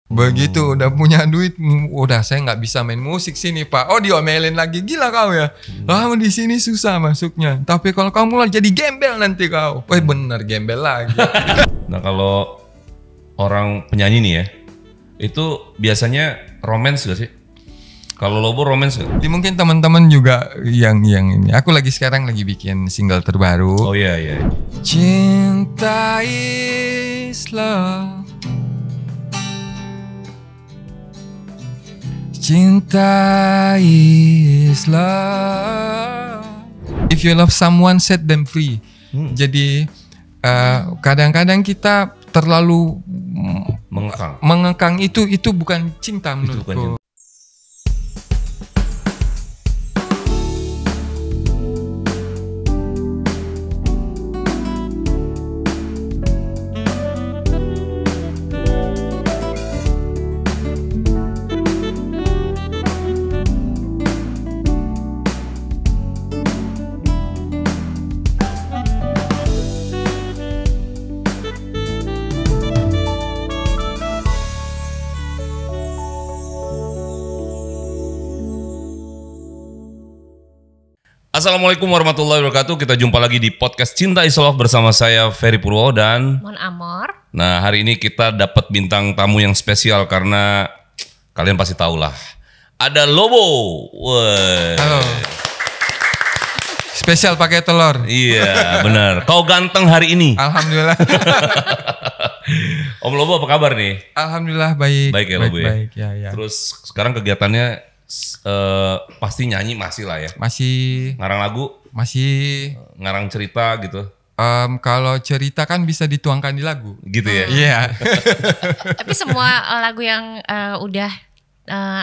Begitu udah punya duit, udah saya nggak bisa main musik sini Pak. Oh diomelin lagi, gila kau ya. Kamu di sini susah masuknya. Tapi kalau kamu lah jadi gembel nanti kau. Bener gembel lagi. Nah kalau orang penyanyi nih ya, itu biasanya romance gak sih? Kalau Lobo romance gak? Mungkin teman-teman juga yang ini. Aku sekarang lagi bikin single terbaru. Oh iya. Cinta is love. Cinta is love. If you love someone, set them free. Jadi kadang-kadang kita terlalu mengekang itu bukan cinta menurutku. Assalamualaikum warahmatullahi wabarakatuh. Kita jumpa lagi di podcast Cinta is Love bersama saya Ferry Purwo dan Mon Amor. Nah hari ini kita dapat bintang tamu yang spesial karena kalian pasti tahu lah. Ada Lobo. Halo. Spesial pakai telur. Iya benar. Kau ganteng hari ini. Alhamdulillah. Om Lobo apa kabar nih? Alhamdulillah baik. Baik ya Lobo ya. Baik ya. Terus sekarang kegiatannya pasti nyanyi masih lah ya. Masih. Ngarang lagu. Masih. Ngarang cerita gitu. Kalau cerita kan bisa dituangkan di lagu. Gitu ya. Iya. Tapi semua lagu yang udah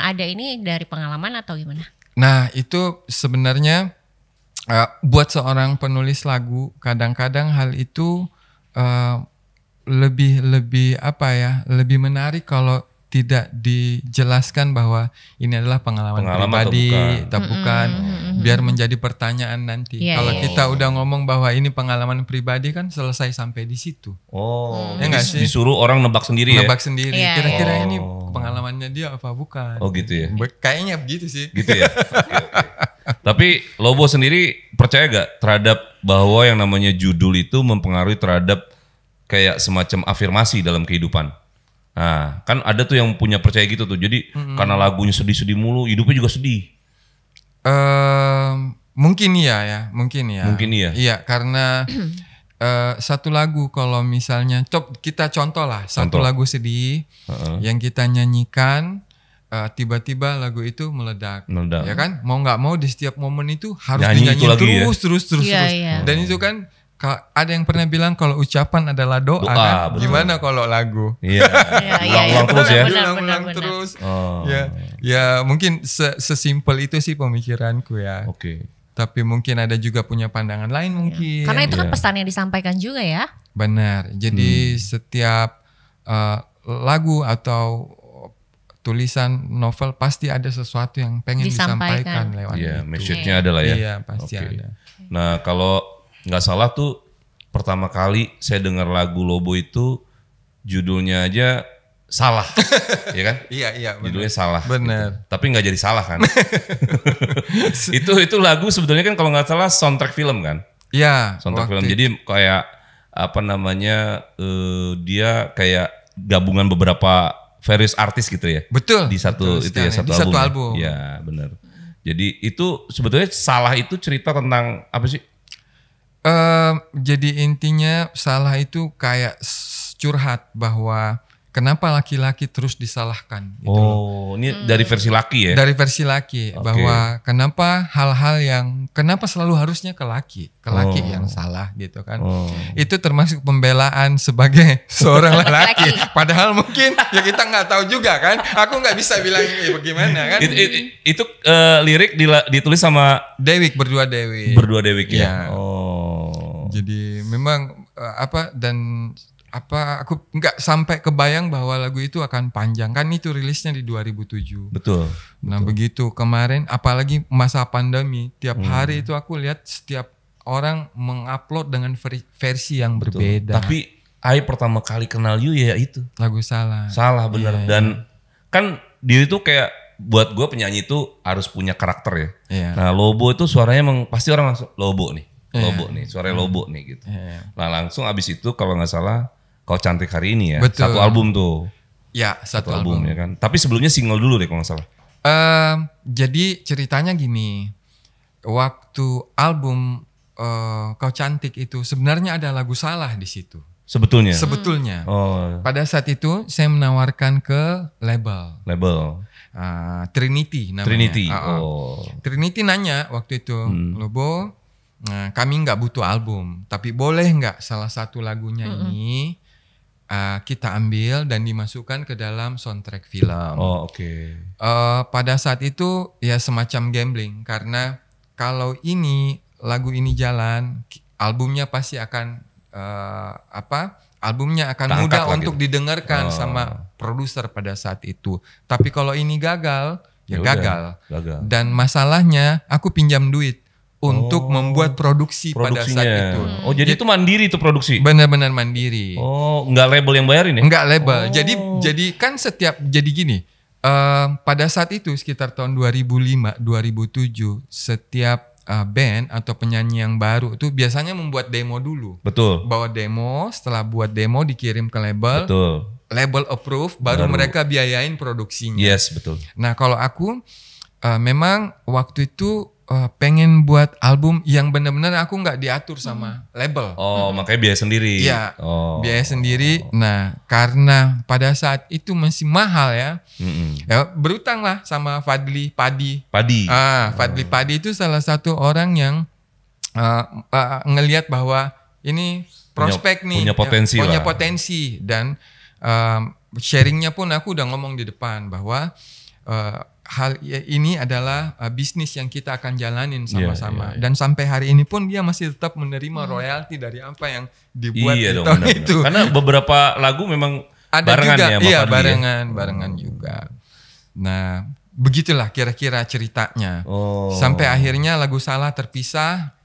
ada ini dari pengalaman atau gimana? Nah itu sebenarnya buat seorang penulis lagu kadang-kadang hal itu lebih apa ya, lebih menarik kalau tidak dijelaskan bahwa ini adalah pengalaman pribadi atau bukan, biar menjadi pertanyaan nanti. Kalau kita udah ngomong bahwa ini pengalaman pribadi kan selesai sampai di situ. Ya nggak sih? Disuruh orang nebak sendiri nebak sendiri. Kira-kira ini Oh. pengalamannya dia apa bukan? Oh gitu ya. Kayaknya begitu sih. Gitu ya. Oke. Tapi Lobo sendiri percaya gak terhadap bahwa yang namanya judul itu mempengaruhi terhadap kayak semacam afirmasi dalam kehidupan? Nah, kan ada tuh yang punya percaya gitu tuh. Jadi karena lagunya sedih-sedih mulu, hidupnya juga sedih. Mungkin iya. Mungkin iya. Iya, karena satu lagu kalau misalnya kita contoh lah, satu lagu sedih yang kita nyanyikan, tiba-tiba lagu itu meledak. Ya kan? Mau nggak mau di setiap momen itu harus dinyanyiin terus. Iya. Dan itu kan ada yang pernah bilang kalau ucapan adalah doa kan? Betul. Gimana kalau lagu? Iya. Ulang-ulang terus ya. Ulang terus. Ya mungkin sesimpel itu sih pemikiranku ya. Oke. Tapi mungkin ada juga punya pandangan lain mungkin. Karena itu kan pesan yang disampaikan juga ya. Benar. Jadi setiap lagu atau tulisan novel pasti ada sesuatu yang pengen disampaikan lewat itu. Iya, message-nya adalah ya. Iya, pasti ada. Nah, kalau nggak salah tuh pertama kali saya dengar lagu Lobo itu judulnya aja salah, ya kan? Iya. Judulnya salah. Benar. Gitu. Tapi nggak jadi salah kan? itu lagu sebetulnya kan kalau nggak salah soundtrack film kan? Iya. Soundtrack film. Jadi kayak apa namanya dia kayak gabungan beberapa various artis gitu ya? Betul. Di satu betul itu ya di satu album. Ya benar. Jadi itu sebetulnya salah itu cerita tentang apa sih? Jadi intinya salah itu kayak curhat bahwa kenapa laki-laki terus disalahkan gitu loh. Ini dari versi laki ya? Dari versi laki, bahwa kenapa hal-hal yang kenapa selalu harusnya ke laki yang salah gitu kan. Itu termasuk pembelaan sebagai seorang lelaki. Padahal mungkin ya kita nggak tahu juga kan. Aku nggak bisa bilang bagaimana kan. Itu lirik ditulis sama Dewik, berdua Dewik ya. Jadi memang aku nggak sampai kebayang bahwa lagu itu akan panjang kan, itu rilisnya di 2007. Betul. Nah begitu kemarin, apalagi masa pandemi, tiap hari itu aku lihat setiap orang mengupload dengan versi yang berbeda. Tapi I pertama kali kenal you ya itu. Lagu Salah. Salah bener. Dan kan dia itu kayak buat gue penyanyi itu harus punya karakter ya. Iya. Nah Lobo itu suaranya emang pasti orang langsung Lobo nih. Lobo nih, suaranya Lobo nih gitu. Nah langsung abis itu kalau nggak salah Kau Cantik Hari Ini ya. Betul. Satu album tuh. Ya, satu album ya kan. Tapi sebelumnya single dulu deh kalau nggak salah. Jadi ceritanya gini. Waktu album Kau Cantik itu sebenarnya ada lagu Salah di situ. Sebetulnya. Oh. Pada saat itu saya menawarkan ke label. Trinity namanya. Trinity. Trinity nanya waktu itu, Lobo, kami nggak butuh album, tapi boleh nggak salah satu lagunya ini kita ambil dan dimasukkan ke dalam soundtrack film. Oh, oke. Pada saat itu ya semacam gambling karena kalau lagu ini jalan, albumnya pasti akan albumnya akan mudah untuk didengarkan sama produser pada saat itu. Tapi kalau ini gagal, ya gagal. Dan masalahnya aku pinjam duit untuk membuat produksi pada saat itu. Oh, jadi itu mandiri tuh produksi? Benar-benar mandiri. Oh, nggak label yang bayarin ya? Nggak label. Jadi kan jadi gini, pada saat itu sekitar tahun 2005, 2007, setiap band atau penyanyi yang baru itu biasanya membuat demo dulu. Betul. Bawa demo, setelah buat demo dikirim ke label. Betul. Label approve, baru mereka biayain produksinya. Yes, betul. Nah kalau aku memang waktu itu pengen buat album yang benar-benar aku nggak diatur sama label. Oh, makanya biaya sendiri. Iya, biaya sendiri. Nah, karena pada saat itu masih mahal ya, ya berutang lah sama Fadli Padi. Fadli Padi itu salah satu orang yang ngelihat bahwa ini prospek punya potensi punya potensi dan sharingnya pun aku udah ngomong di depan bahwa hal ini adalah bisnis yang kita akan jalanin sama-sama. Dan sampai hari ini pun dia masih tetap menerima royalti dari apa yang dibuat di tahun itu. Karena beberapa lagu memang ada barengan juga, ya, iya barengan juga. Nah, begitulah kira-kira ceritanya. Sampai akhirnya lagu Salah terpisah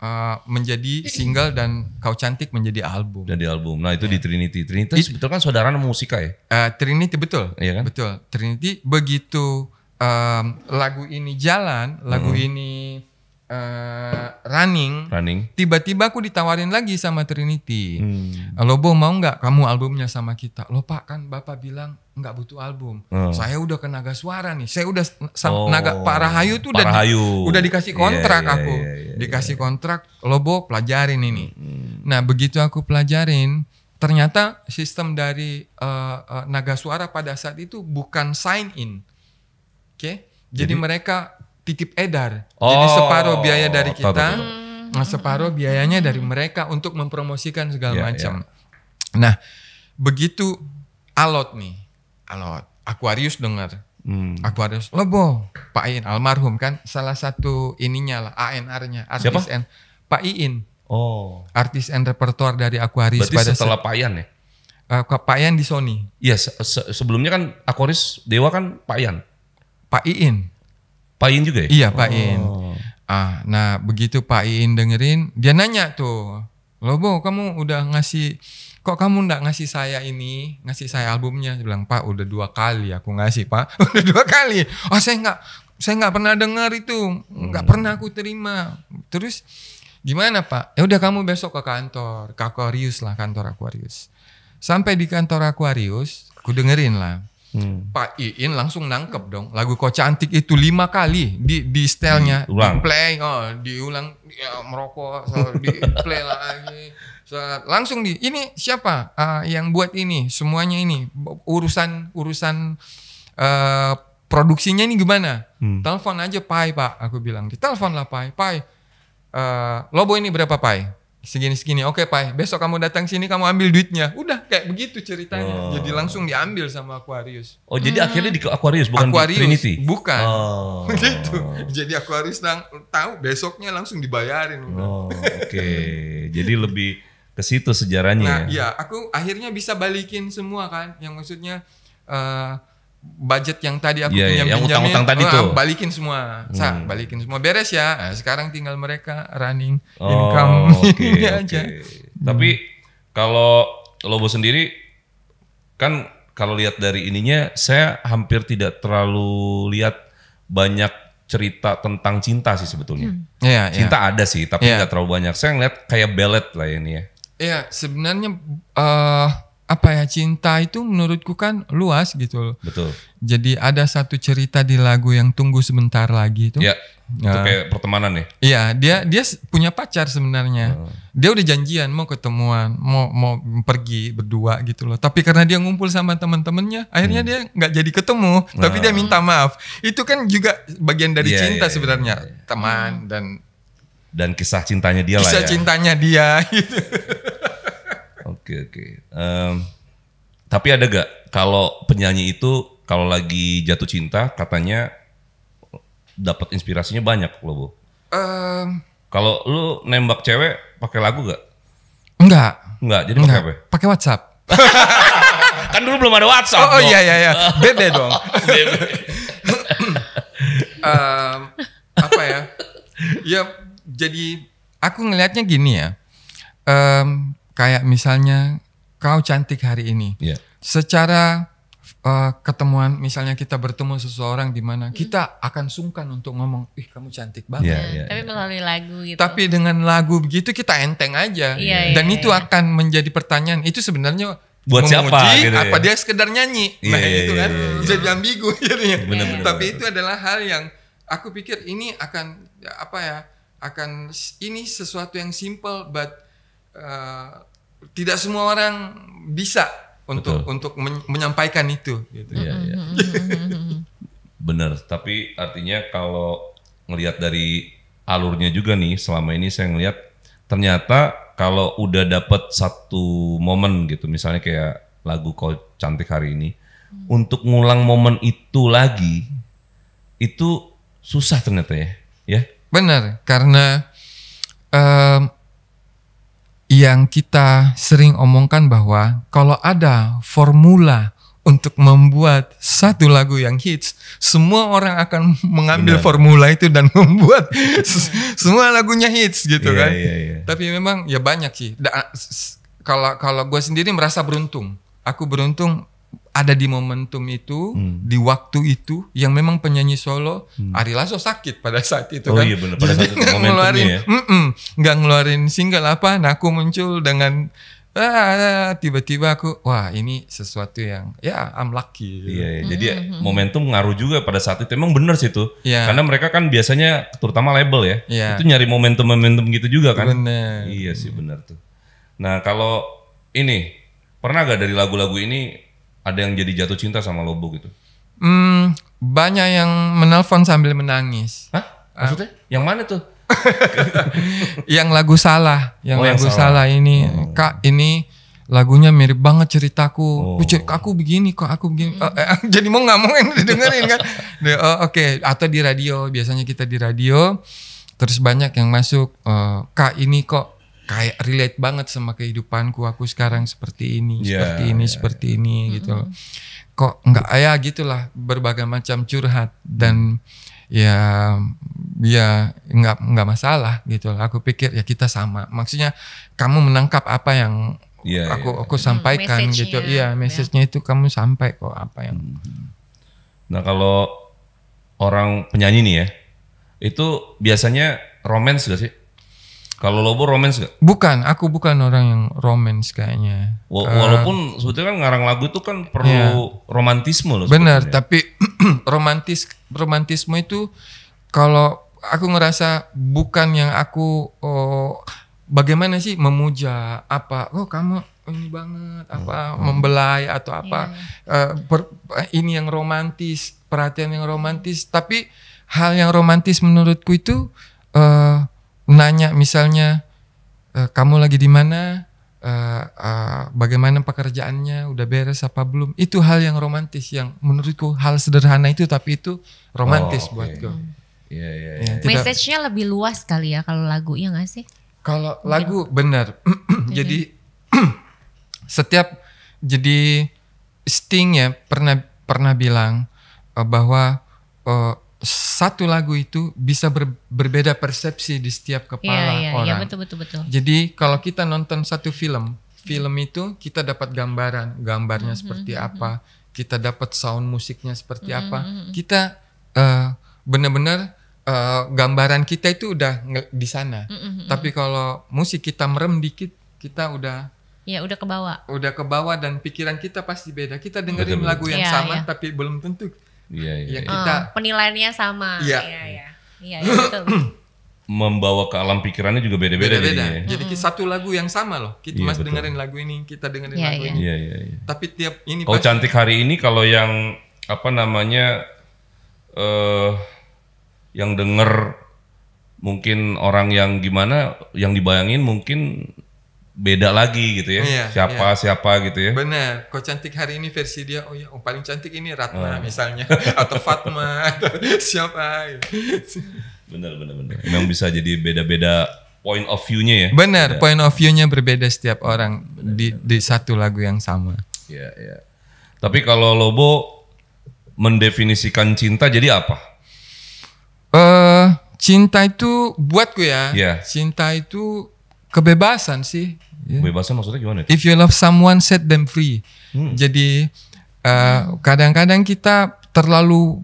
menjadi single dan Kau Cantik menjadi album. Nah, itu di Trinity. Trinity sebetulnya kan saudara Musika ya? Trinity betul. Iya kan? Betul. Trinity begitu lagu ini jalan, lagu ini running, tiba-tiba aku ditawarin lagi sama Trinity. Lobo mau nggak kamu albumnya sama kita? Loh Pak, kan Bapak bilang nggak butuh album. Saya udah ke Naga Suara nih. Saya udah Pak Rahayu tuh udah dikasih kontrak aku. Dikasih kontrak, Lobo pelajarin ini. Nah, begitu aku pelajarin, ternyata sistem dari Naga Suara pada saat itu bukan sign in. Jadi mereka titip edar. Jadi separuh biaya dari kita, separuh biayanya dari mereka untuk mempromosikan segala macam. Nah, begitu Alot, Aquarius dengar. Aquarius, Lobo, Pak Iin almarhum kan salah satu ininya lah, ANR-nya, artis N. Pak Iin. Artis and repertoire dari Aquarius. Berarti setelah Pak Ian ya? Pak Ian di Sony. Iya, sebelumnya kan Aquarius Dewa kan Pak Ian. Pak Iin. Pak Iin juga ya? Iya, Pak Iin. Nah begitu Pak Iin dengerin, dia nanya tuh, Lobo kamu udah kok kamu nggak ngasih saya albumnya? Dia bilang, Pak udah 2 kali aku ngasih Pak, udah 2 kali. Saya nggak pernah dengar itu, nggak pernah aku terima. Terus gimana Pak? Ya udah kamu besok ke kantor, ke Aquarius lah, kantor Aquarius. Sampai di kantor Aquarius, aku dengerin lah. Pak Iin langsung nangkep dong lagu Kau Cantik itu 5 kali di stylenya play, diulang, ya, merokok, di play lagi, langsung ini siapa yang buat ini semuanya ini urusan produksinya ini gimana? Telepon aja Pai Pak, aku bilang ditelepon lah Pai, Lobo ini berapa Pai? Segini. Oke Pai, besok kamu datang sini kamu ambil duitnya. Udah kayak begitu ceritanya. Jadi langsung diambil sama Aquarius. Jadi akhirnya di Aquarius bukan di Trinity? Bukan. Gitu. Jadi Aquarius tahu besoknya langsung dibayarin. Oke. Jadi lebih ke situ sejarahnya. Nah, iya, aku akhirnya bisa balikin semua kan. Yang maksudnya budget yang tadi aku yang utang-utang tadi tuh balikin semua, balikin semua beres ya. Nah, sekarang tinggal mereka running income ini aja. Tapi kalau Lobo sendiri kan kalau lihat dari ininya, saya hampir tidak terlalu lihat banyak cerita tentang cinta sih sebetulnya. Cinta ada sih, tapi nggak terlalu banyak. Saya ngeliat kayak ballet lah ini ya. Iya, sebenarnya cinta itu menurutku kan luas gitu loh. Betul. Jadi ada satu cerita di lagu yang Tunggu Sebentar Lagi itu. Iya. Itu kayak pertemanan ya. Iya, dia punya pacar sebenarnya. Dia udah janjian mau ketemuan, mau pergi berdua gitu loh. Tapi karena dia ngumpul sama teman-temannya, akhirnya dia nggak jadi ketemu. Tapi dia minta maaf. Itu kan juga bagian dari cinta sebenarnya, teman dan kisah cintanya dia lah ya. Kisah cintanya dia gitu. Oke. Tapi ada gak kalau penyanyi itu kalau lagi jatuh cinta katanya dapat inspirasinya banyak loh, Bu. Kalau lu nembak cewek pakai lagu gak? Enggak. Jadi pakai apa? Pakai WhatsApp. Kan dulu belum ada WhatsApp. Oh iya. Bebe dong. Ya jadi aku ngelihatnya gini ya. Kayak misalnya kau cantik hari ini. Secara ketemuan, misalnya kita bertemu seseorang di mana kita akan sungkan untuk ngomong, ih kamu cantik banget. Tapi melalui lagu gitu. Tapi dengan lagu begitu kita enteng aja. Dan itu akan menjadi pertanyaan. Itu sebenarnya buat siapa? Gitu apa dia sekedar nyanyi? Itu kan jadi ambigu jadinya. Bener. Tapi itu adalah hal yang aku pikir ini akan ini sesuatu yang simple, but tidak semua orang bisa untuk menyampaikan itu gitu. Bener, tapi artinya kalau ngelihat dari alurnya juga nih, selama ini saya ngelihat ternyata kalau udah dapet satu momen gitu, misalnya kayak lagu Kau Cantik Hari Ini, untuk ngulang momen itu lagi itu susah ternyata ya. Benar, karena yang kita sering omongkan bahwa kalau ada formula untuk membuat satu lagu yang hits, semua orang akan mengambil formula itu dan membuat semua lagunya hits gitu kan. Tapi memang ya banyak sih. Kalau gue sendiri merasa beruntung. Aku beruntung ada di momentum itu, di waktu itu, yang memang penyanyi solo, Ari Lasso sakit pada saat itu kan. Iya benar, pada saat itu momentumnya ya. Nggak ngeluarin single apa, nah aku muncul dengan tiba-tiba aku, wah ini sesuatu yang I'm lucky. Jadi momentum ngaruh juga pada saat itu, emang bener sih itu. Karena mereka kan biasanya, terutama label ya, itu nyari momentum gitu juga kan. Bener. Iya sih bener tuh. Nah kalau ini, pernah gak dari lagu-lagu ini ada yang jadi jatuh cinta sama Lobo gitu? Banyak yang menelpon sambil menangis. Hah? Maksudnya? Yang mana tuh? Yang lagu Salah. Yang salah ini. Kak, ini lagunya mirip banget ceritaku. Aku begini kok, aku begini. Jadi mau nggak mau yang didengerin kan? Oke. Atau di radio, biasanya kita di radio. Terus banyak yang masuk, Kak ini kok kayak relate banget sama kehidupanku, aku sekarang seperti ini, seperti ini gitu loh. Kok enggak gitulah, berbagai macam curhat dan ya enggak masalah gitu loh. Aku pikir ya kita sama. Maksudnya kamu menangkap apa yang aku sampaikan gitu. Message-nya itu kamu sampai kok apa yang. Nah, kalau orang penyanyi nih ya, itu biasanya romance gak sih? Kalau Lobo romance gak? Bukan, aku bukan orang yang romance kayaknya. Walaupun sebetulnya kan ngarang lagu itu kan perlu romantisme loh. Benar, tapi romantisme itu kalau aku ngerasa bukan yang aku bagaimana sih memuja apa, kamu ini banget apa membelai atau apa ini yang romantis, perhatian yang romantis. Tapi hal yang romantis menurutku itu nanya misalnya kamu lagi di mana, bagaimana pekerjaannya, udah beres apa belum, itu hal yang romantis yang menurutku hal sederhana itu tapi itu romantis buatku. Message-nya lebih luas kali ya kalau lagu, ya nggak sih? Kalau lagu benar. Jadi setiap Sting ya pernah bilang bahwa satu lagu itu bisa berbeda persepsi di setiap kepala orang. Iya, betul. Jadi kalau kita nonton satu film film itu kita dapat gambarnya seperti apa, kita dapat sound musiknya seperti apa, kita benar-benar gambaran kita itu udah di sana. Tapi kalau musik kita merem dikit, kita udah ke bawah dan pikiran kita pasti beda. Kita dengerin lagu yang sama tapi belum tentu kita penilaiannya sama. Iya, betul. Membawa ke alam pikirannya juga beda-beda. Jadi satu lagu yang sama loh. Kita masih dengerin lagu ini, kita dengerin lagu ini. Iya. Tapi tiap ini Oh, Cantik Hari Ini kalau yang apa namanya yang denger mungkin orang yang gimana, yang dibayangin mungkin beda lagi gitu ya. Siapa gitu ya. Benar. Kok Cantik Hari Ini versi dia, paling cantik ini Ratna misalnya atau Fatma atau siapa gitu. Benar. Memang bisa jadi beda-beda point of view-nya ya. Benar, point of view-nya berbeda setiap orang di satu lagu yang sama. Iya. Tapi kalau Lobo mendefinisikan cinta jadi apa? Cinta itu buatku ya. Cinta itu kebebasan sih. Kebebasan maksudnya gimana? If you love someone, set them free. Jadi kadang-kadang kita terlalu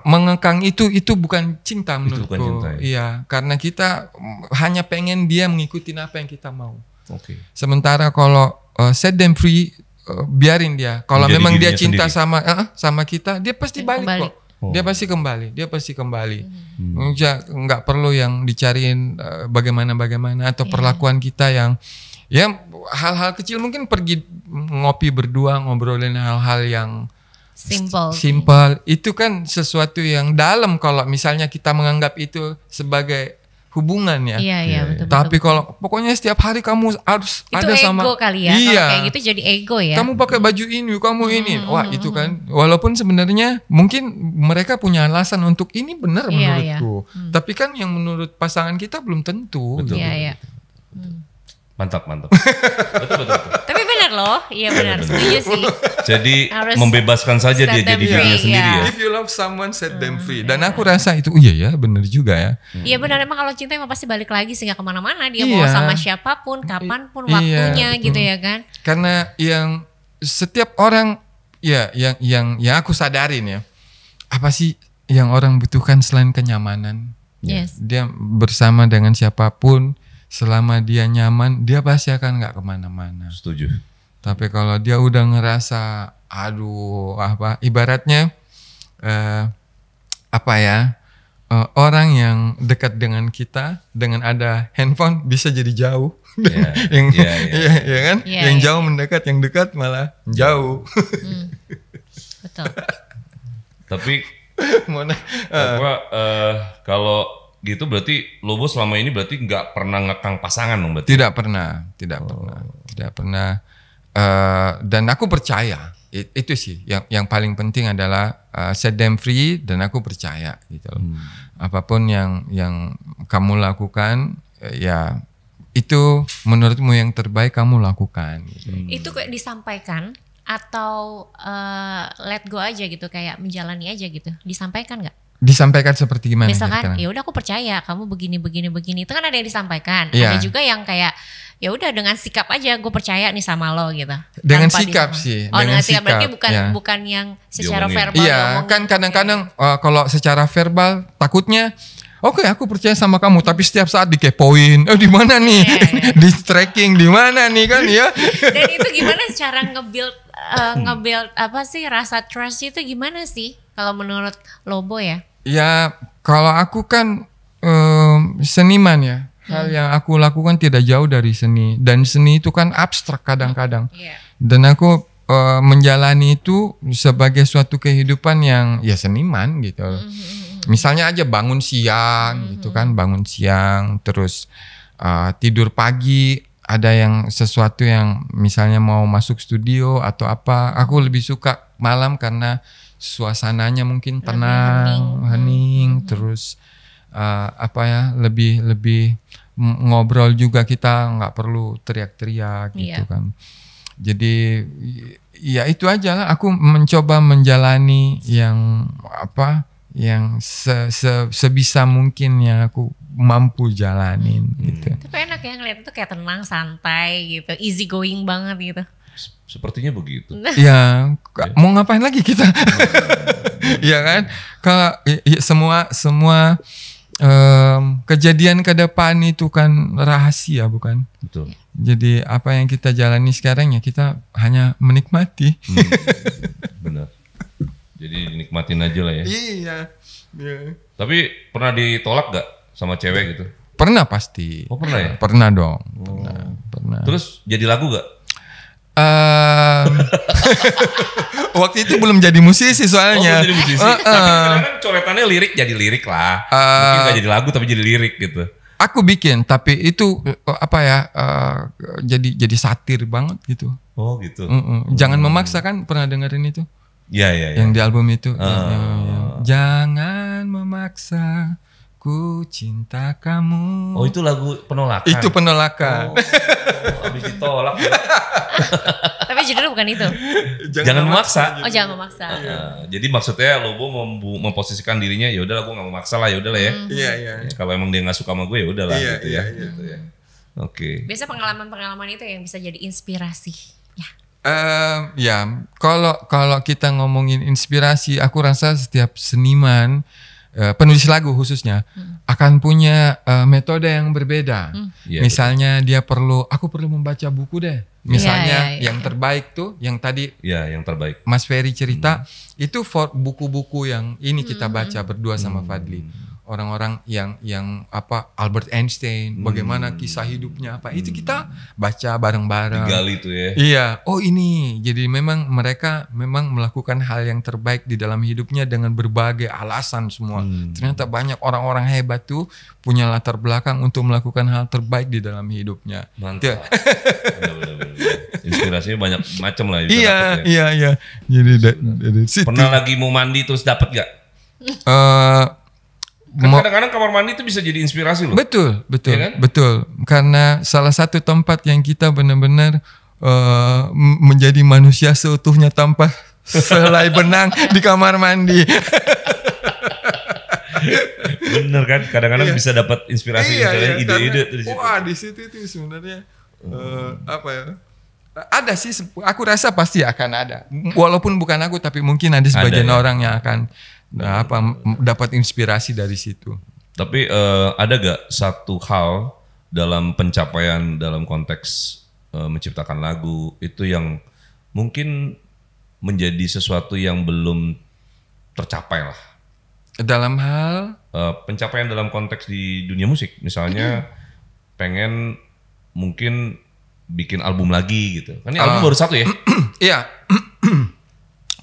mengekang itu bukan cinta menurutku. Iya, karena kita hanya pengen dia mengikuti apa yang kita mau. Sementara kalau set them free, biarin dia. Kalau memang dia cinta sama kita, dia pasti balik kok. Dia pasti kembali. Nggak perlu yang dicariin bagaimana atau perlakuan kita yang hal-hal kecil, mungkin pergi ngopi berdua ngobrolin hal-hal yang simple. Itu kan sesuatu yang dalam kalau misalnya kita menganggap itu sebagai hubungan ya. Iya, betul. Tapi kalau pokoknya setiap hari kamu harus itu ada sama. Itu ego kali ya. Kalau kayak gitu jadi ego ya. Kamu pakai baju ini, kamu ini. Wah, itu kan. Walaupun sebenarnya mungkin mereka punya alasan untuk ini benar menurutku. Tapi kan yang menurut pasangan kita belum tentu. Iya. Mantap. Betul. Tapi benar loh, iya benar, setuju sih. Jadi membebaskan saja dia jadi dirinya sendiri ya. If you love someone, set them free. Dan aku rasa itu iya ya, benar juga ya. Iya benar, emang kalau cinta emang pasti balik lagi sih, nggak kemana-mana. Dia mau sama siapapun, kapanpun waktunya gitu ya kan. Karena yang setiap orang yang aku sadarin ya, apa sih yang orang butuhkan selain kenyamanan? Dia bersama dengan siapapun. Selama dia nyaman, dia pasti akan nggak kemana-mana. Setuju. Tapi kalau dia udah ngerasa, ibaratnya orang yang dekat dengan kita, dengan ada handphone bisa jadi jauh. Yang jauh mendekat, yang dekat malah jauh. Betul. Tapi kalau gitu berarti Lobo selama ini berarti nggak pernah ngekang pasangan dong berarti? Tidak pernah. Dan aku percaya itu sih yang paling penting adalah set them free, dan aku percaya gitu loh. Apapun yang kamu lakukan ya itu menurutmu yang terbaik kamu lakukan. Gitu. Itu kayak disampaikan atau let go aja gitu, kayak menjalani aja gitu, disampaikan nggak? Disampaikan seperti gimana? Misalkan ya udah aku percaya kamu begini. Itu kan ada yang disampaikan. Ada juga yang kayak ya udah dengan sikap aja gue percaya nih sama lo gitu. Dengan sikap sih. Dengan sikap berarti bukan yang secara verbal. Iya, kan kadang-kadang kalau secara verbal takutnya oke, aku percaya sama kamu, tapi setiap saat dikepoin. Di mana nih? Di tracking di mana nih kan ya? Dan itu gimana cara nge-build apa sih rasa trust itu gimana sih kalau menurut Lobo ya? Ya, kalau aku kan seniman ya. Hal yang aku lakukan tidak jauh dari seni. Dan seni itu kan abstrak kadang-kadang. Dan aku menjalani itu sebagai suatu kehidupan yang ya seniman gitu. Misalnya aja bangun siang gitu kan. Bangun siang terus tidur pagi. Ada yang sesuatu yang misalnya mau masuk studio atau apa. Aku lebih suka malam karena suasananya mungkin tenang, hening, terus lebih ngobrol juga, kita nggak perlu teriak-teriak gitu kan. Jadi ya itu aja lah. Aku mencoba menjalani yang sebisa mungkin yang aku mampu jalanin gitu. Tapi enak ya ngeliat itu kayak tenang, santai gitu, easy going banget gitu. Sepertinya begitu. Ya, mau ngapain lagi kita? Ya kan? Kalau semua kejadian ke depan itu kan rahasia, bukan? Betul. Jadi apa yang kita jalani sekarang ya kita hanya menikmati. Benar. Jadi dinikmatin aja lah ya. Iya. Tapi pernah ditolak gak sama cewek gitu? Pernah pasti. Oh pernah ya? Pernah dong. Pernah. Terus jadi lagu gak? Waktu itu belum jadi musisi soalnya. Belum jadi musisi. Tapi kadang-kadang coretannya lirik jadi lirik lah. Mungkin gak jadi lagu tapi jadi lirik gitu. Aku bikin, tapi itu jadi satir banget gitu. Oh gitu. Jangan memaksa, kan pernah dengerin itu? Iya. Yang di album itu. Jangan memaksa, ku cinta kamu. Oh itu lagu penolakan. Itu penolakan. Habis ditolak ya. Tapi judulnya bukan itu. Jangan memaksa. Oh jangan memaksa. Jadi maksudnya Lobo memposisikan dirinya, ya udahlah gue nggak mau maksa lah, ya udahlah ya. Iya. Ya, kalau emang dia nggak suka sama gue ya udahlah gitu ya. Oke. Biasa pengalaman-pengalaman itu yang bisa jadi inspirasi. Ya, kalau kita ngomongin inspirasi, aku rasa setiap seniman, penulis lagu khususnya, akan punya metode yang berbeda. Misalnya aku perlu membaca buku deh. Misalnya yang terbaik tuh, yang tadi yang terbaik Mas Ferry cerita, itu buku-buku yang ini kita baca berdua sama Fadli. Orang-orang yang Albert Einstein, bagaimana kisah hidupnya itu kita baca bareng-bareng. Digali tuh ya. Iya, ini jadi memang mereka melakukan hal yang terbaik di dalam hidupnya dengan berbagai alasan semua. Ternyata banyak orang-orang hebat tuh punya latar belakang untuk melakukan hal terbaik di dalam hidupnya. Mantap. Bener. Inspirasinya banyak macam lah. Iya. Jadi dari situ. Pernah lagi mau mandi terus dapat gak? Kadang-kadang kamar mandi itu bisa jadi inspirasi loh. Betul, ya kan? Betul. Karena salah satu tempat yang kita benar-benar menjadi manusia seutuhnya tanpa selai benang di kamar mandi. Bener kan? Kadang-kadang bisa dapat inspirasi, misalnya ide-ide dari situ. Wah, di situ itu sebenarnya ada sih. Aku rasa pasti akan ada. Walaupun bukan aku, tapi mungkin ada sebagian orang yang akan dapat inspirasi dari situ. Tapi ada gak satu hal dalam pencapaian dalam konteks menciptakan lagu itu yang mungkin menjadi sesuatu yang belum tercapai lah? Dalam hal pencapaian dalam konteks di dunia musik, misalnya pengen mungkin bikin album lagi gitu. Kan ini album baru 1 ya? Iya.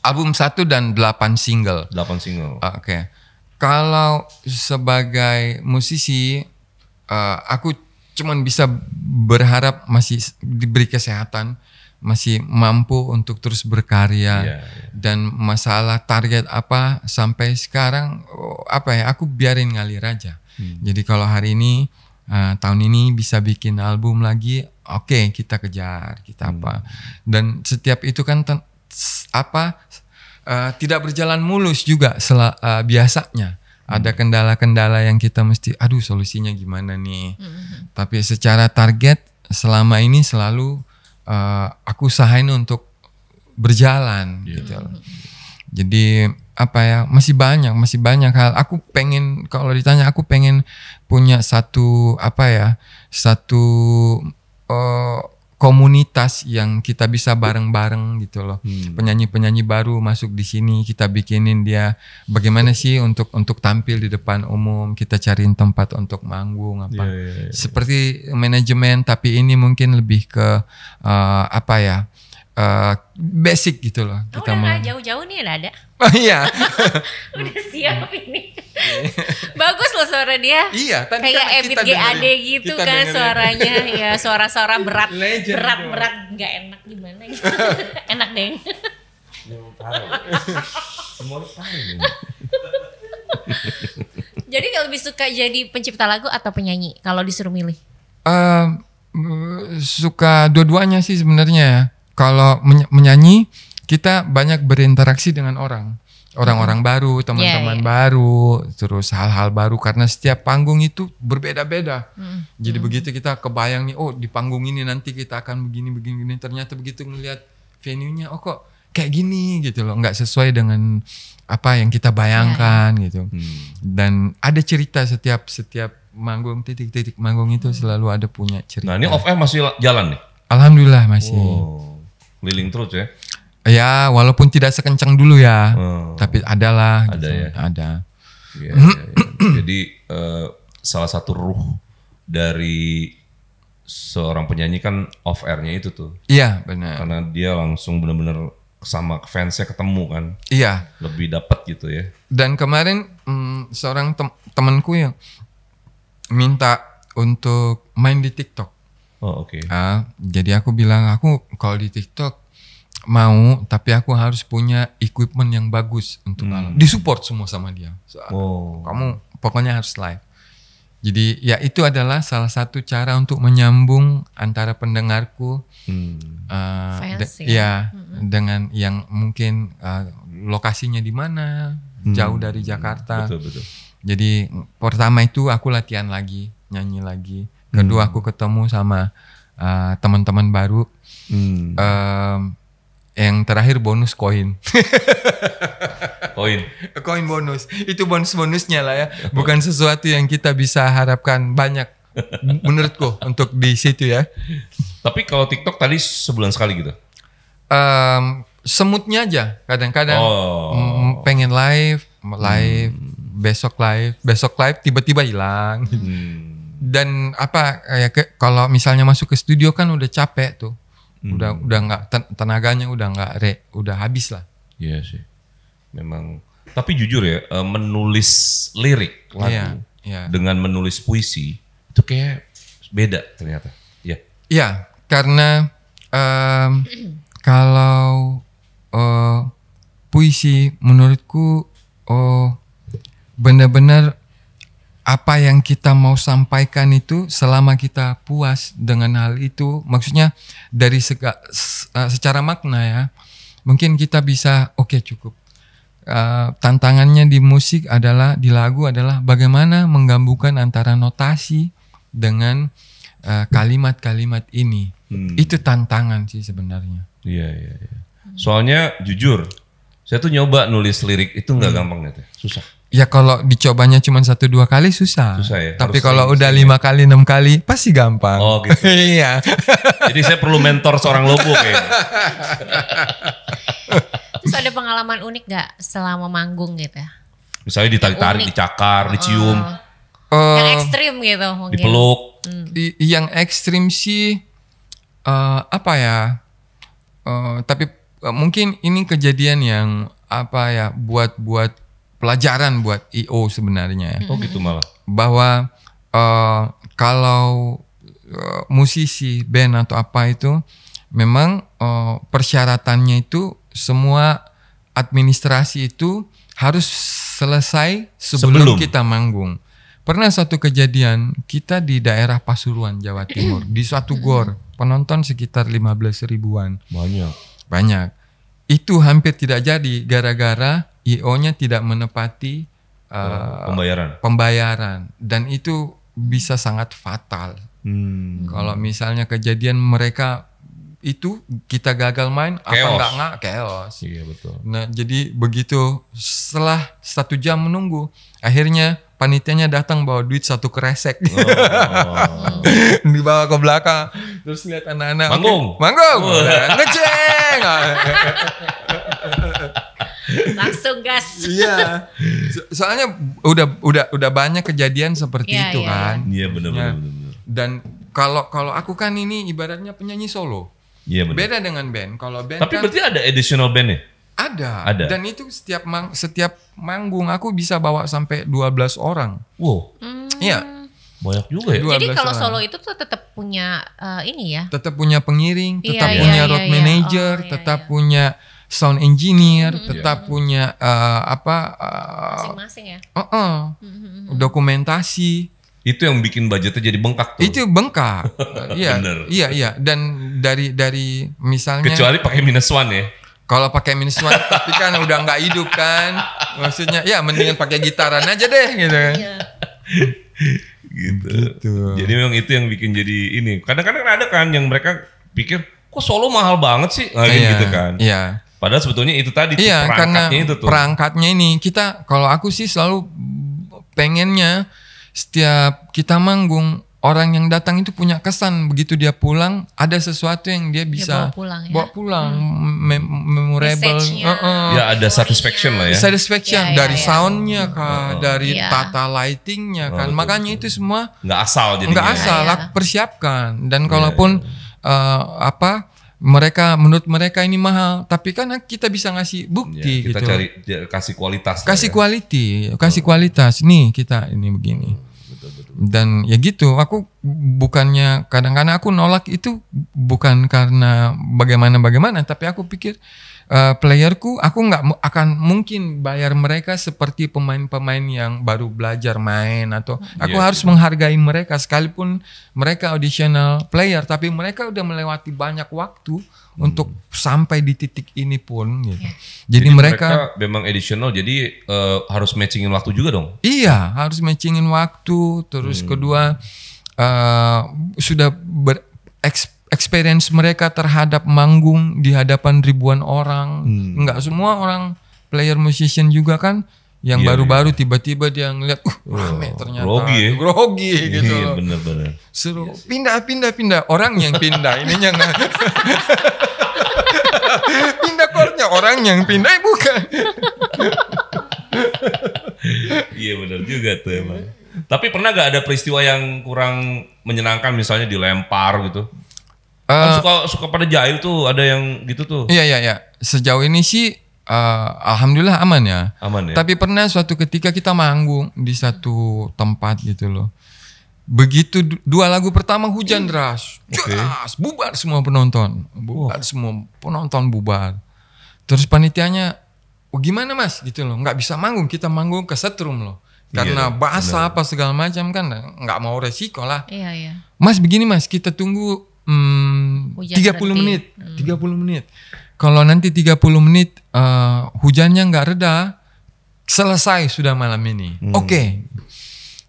Album 1 dan 8 single. 8 single. Oke. Kalau sebagai musisi, aku cuman bisa berharap masih diberi kesehatan, masih mampu untuk terus berkarya. Dan masalah target apa sampai sekarang, aku biarin ngalir aja. Jadi kalau hari ini, tahun ini bisa bikin album lagi, oke, kita kejar, kita apa. Dan setiap itu kan tidak berjalan mulus juga biasanya. Ada kendala-kendala yang kita mesti, solusinya gimana nih. Tapi secara target selama ini selalu aku usahain untuk berjalan gitu. Jadi masih banyak hal. Aku pengen, kalau ditanya, aku pengen punya satu komunitas yang kita bisa bareng-bareng gitu loh. Penyanyi-penyanyi baru masuk di sini, kita bikinin dia bagaimana sih untuk tampil di depan umum, kita cariin tempat untuk manggung Seperti manajemen, tapi ini mungkin lebih ke basic gitu loh. Kita udah jauh-jauh nih udah ada. Oh iya. Udah siap ini. Bagus loh suara dia. Iya, kayak Ebit GAD gitu kan suaranya. Ya suara-suara berat nggak enak gimana gitu. Enak deh. Jadi kalau lebih suka jadi pencipta lagu atau penyanyi kalau disuruh milih? Suka dua-duanya sih sebenarnya ya. Kalau menyanyi, kita banyak berinteraksi dengan orang. orang-orang baru, teman-teman baru, terus hal-hal baru karena setiap panggung itu berbeda-beda. Jadi begitu kita kebayang nih, oh di panggung ini nanti kita akan begini, ternyata begitu ngelihat venue-nya, oh kok kayak gini gitu loh, nggak sesuai dengan apa yang kita bayangkan gitu. Dan ada cerita setiap manggung, titik-titik manggung itu selalu ada punya cerita. Nah ini off air masih jalan nih? Alhamdulillah masih. Keliling terus ya? Ya, walaupun tidak sekencang dulu ya, tapi adalah. Ada gitu. ya? Ada. Ya. Jadi salah satu ruh dari seorang penyanyi kan off airnya itu tuh. Iya, benar. Karena dia langsung benar-benar sama fansnya ketemu kan. Iya. Lebih dapat gitu ya. Dan kemarin seorang temanku yang minta untuk main di TikTok. Oh oke. Jadi aku bilang, aku kalau di TikTok mau, tapi aku harus punya equipment yang bagus untuk alam. Disupport semua sama dia. Kamu pokoknya harus live. Jadi ya itu adalah salah satu cara untuk menyambung antara pendengarku dengan yang mungkin lokasinya di mana, jauh dari Jakarta. Betul. Jadi pertama itu aku latihan lagi, nyanyi lagi. Kedua aku ketemu sama teman-teman baru. Yang terakhir bonus koin. Koin bonus. Itu bonusnya lah ya. Bukan sesuatu yang kita bisa harapkan banyak menurutku untuk di situ ya. Tapi kalau TikTok tadi sebulan sekali gitu? Semutnya aja. Kadang-kadang pengen live, besok live tiba-tiba hilang. Dan apa kalau misalnya masuk ke studio kan udah capek tuh. Udah nggak tenaganya udah habis lah. Iya sih. Memang. Tapi jujur ya, menulis lirik lagu dengan menulis puisi itu kayak beda ternyata. Iya. Iya, karena kalau puisi menurutku benar-benar apa yang kita mau sampaikan itu selama kita puas dengan hal itu, maksudnya dari secara makna ya, mungkin kita bisa cukup. Tantangannya di musik adalah, di lagu adalah bagaimana menggabungkan antara notasi dengan kalimat-kalimat ini. Itu tantangan sih sebenarnya. Iya. Soalnya jujur, saya tuh nyoba nulis lirik itu nggak gampang gitu, susah. Ya kalau dicobanya cuma 1-2 kali susah. Ya? Tapi kalau udah 5 kali 6 kali pasti gampang. Oh gitu. Iya. Jadi saya perlu mentor seorang Lobo kayaknya. Terus ada pengalaman unik gak selama manggung gitu ya? Misalnya ditarik-tarik, dicakar, dicium. Yang ekstrim gitu mungkin. Dipeluk. Yang ekstrim sih tapi mungkin ini kejadian yang buat pelajaran buat IO sebenarnya. Oh gitu malah. Bahwa kalau musisi, band atau apa itu memang persyaratannya itu semua administrasi itu harus selesai sebelum kita manggung. Pernah suatu kejadian kita di daerah Pasuruan, Jawa Timur, di suatu gor, penonton sekitar 15 ribuan. Banyak. Itu hampir tidak jadi gara-gara IO-nya tidak menepati pembayaran dan itu bisa sangat fatal. Kalau misalnya kejadian mereka itu kita gagal main, chaos. Iya betul. Nah jadi begitu setelah 1 jam menunggu, akhirnya panitianya datang bawa duit 1 kresek, dibawa ke belakang, terus lihat anak-anak manggung, ngeceng. Langsung gas. Iya. Soalnya udah banyak kejadian seperti itu kan. Iya benar. Dan kalau aku kan ini ibaratnya penyanyi solo. Iya benar. Beda dengan band. Kalau band tapi berarti ada additional band ya? Ada. Dan itu setiap manggung aku bisa bawa sampai 12 orang. Wow. Iya. Banyak juga ya. Jadi kalau solo itu tuh tetap punya ini ya. Tetap punya pengiring, tetap punya road manager, tetap punya sound engineer, tetap punya masing-masing ya. Dokumentasi. Itu yang bikin budgetnya jadi bengkak tuh. Itu bengkak. Iya. Dan dari misalnya kecuali pakai -1 ya. Kalau pakai mini swan tapi kan udah nggak hidup kan. Maksudnya ya mendingan pakai gitaran aja deh gitu kan. Gitu. Jadi memang itu yang bikin jadi ini. Kadang-kadang ada kan yang mereka pikir kok solo mahal banget sih, gitu kan. Iya. Padahal sebetulnya itu tadi perangkatnya itu tuh. Perangkatnya ini kita, kalau aku sih selalu pengennya setiap kita manggung orang yang datang itu punya kesan, begitu dia pulang ada sesuatu yang dia bisa bawa pulang, memorable. Ya ada satisfaction lah ya. Satisfaction dari soundnya kah, dari tata lightingnya kan. Makanya itu semua nggak asal jadinya. Nggak asal, aku persiapkan. Dan kalaupun mereka menurut mereka ini mahal, tapi kan kita bisa ngasih bukti kita gitu. Cari kasih kualitas. Kasih kualitas. Nih kita ini begini. Dan ya gitu, aku bukannya kadang-kadang aku nolak itu bukan karena bagaimana, tapi aku pikir playerku, aku nggak akan mungkin bayar mereka seperti pemain-pemain yang baru belajar main, atau aku harus menghargai mereka sekalipun mereka auditional player, tapi mereka udah melewati banyak waktu untuk sampai di titik ini pun gitu. Jadi mereka memang additional, jadi harus matchingin waktu juga dong. Iya, harus matchingin waktu. Terus kedua sudah experience mereka terhadap manggung di hadapan ribuan orang. Enggak semua orang player musician juga kan yang baru-baru tiba-tiba dia ngeliat rame ternyata grogi gitu. Iya, bener-bener. Seru. Pindah orang yang pindah, ininya nggak. Pindah chordnya orang yang pindah, bukan. Iya benar juga tuh emang. Tapi pernah gak ada peristiwa yang kurang menyenangkan, misalnya dilempar gitu? Kan suka pada jahil tuh, ada yang gitu tuh. Iya. Sejauh ini sih alhamdulillah aman ya. Tapi pernah suatu ketika kita manggung di satu tempat gitu loh. Begitu 2 lagu pertama hujan deras, bubar semua penonton. Bubar. Terus panitianya, gimana mas gitu loh, nggak bisa manggung, kita manggung ke setrum loh. Karena bahasa apa segala macam kan, nggak mau resiko lah. Iya. Mas begini mas, kita tunggu 30 menit. 30 menit. Kalau nanti 30 menit hujannya nggak reda, selesai sudah malam ini. Oke.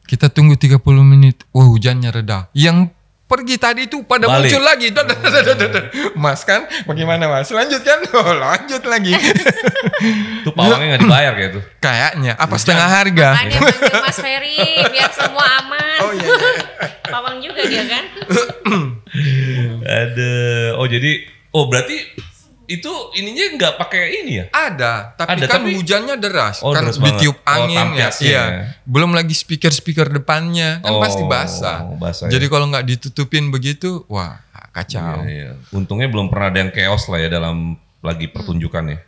Kita tunggu 30 menit. Hujannya reda. Yang pergi tadi itu pada muncul lagi. Mas kan, bagaimana mas? Lanjut kan? Lanjut lagi. Itu pawangnya nggak dibayar kayak itu? Kayaknya. Apa setengah harga? Makanya panggil Mas Ferry biar semua aman. Oh iya. Pawang juga dia kan? Jadi berarti itu ininya nggak pakai ini ya? Ada, tapi hujannya deras, kan deras ditiup angin ya. Iya. Belum lagi speaker depannya kan pasti basah. Jadi kalau nggak ditutupin begitu, wah kacau. Iya. Untungnya belum pernah ada yang chaos lah ya dalam lagi pertunjukan ya.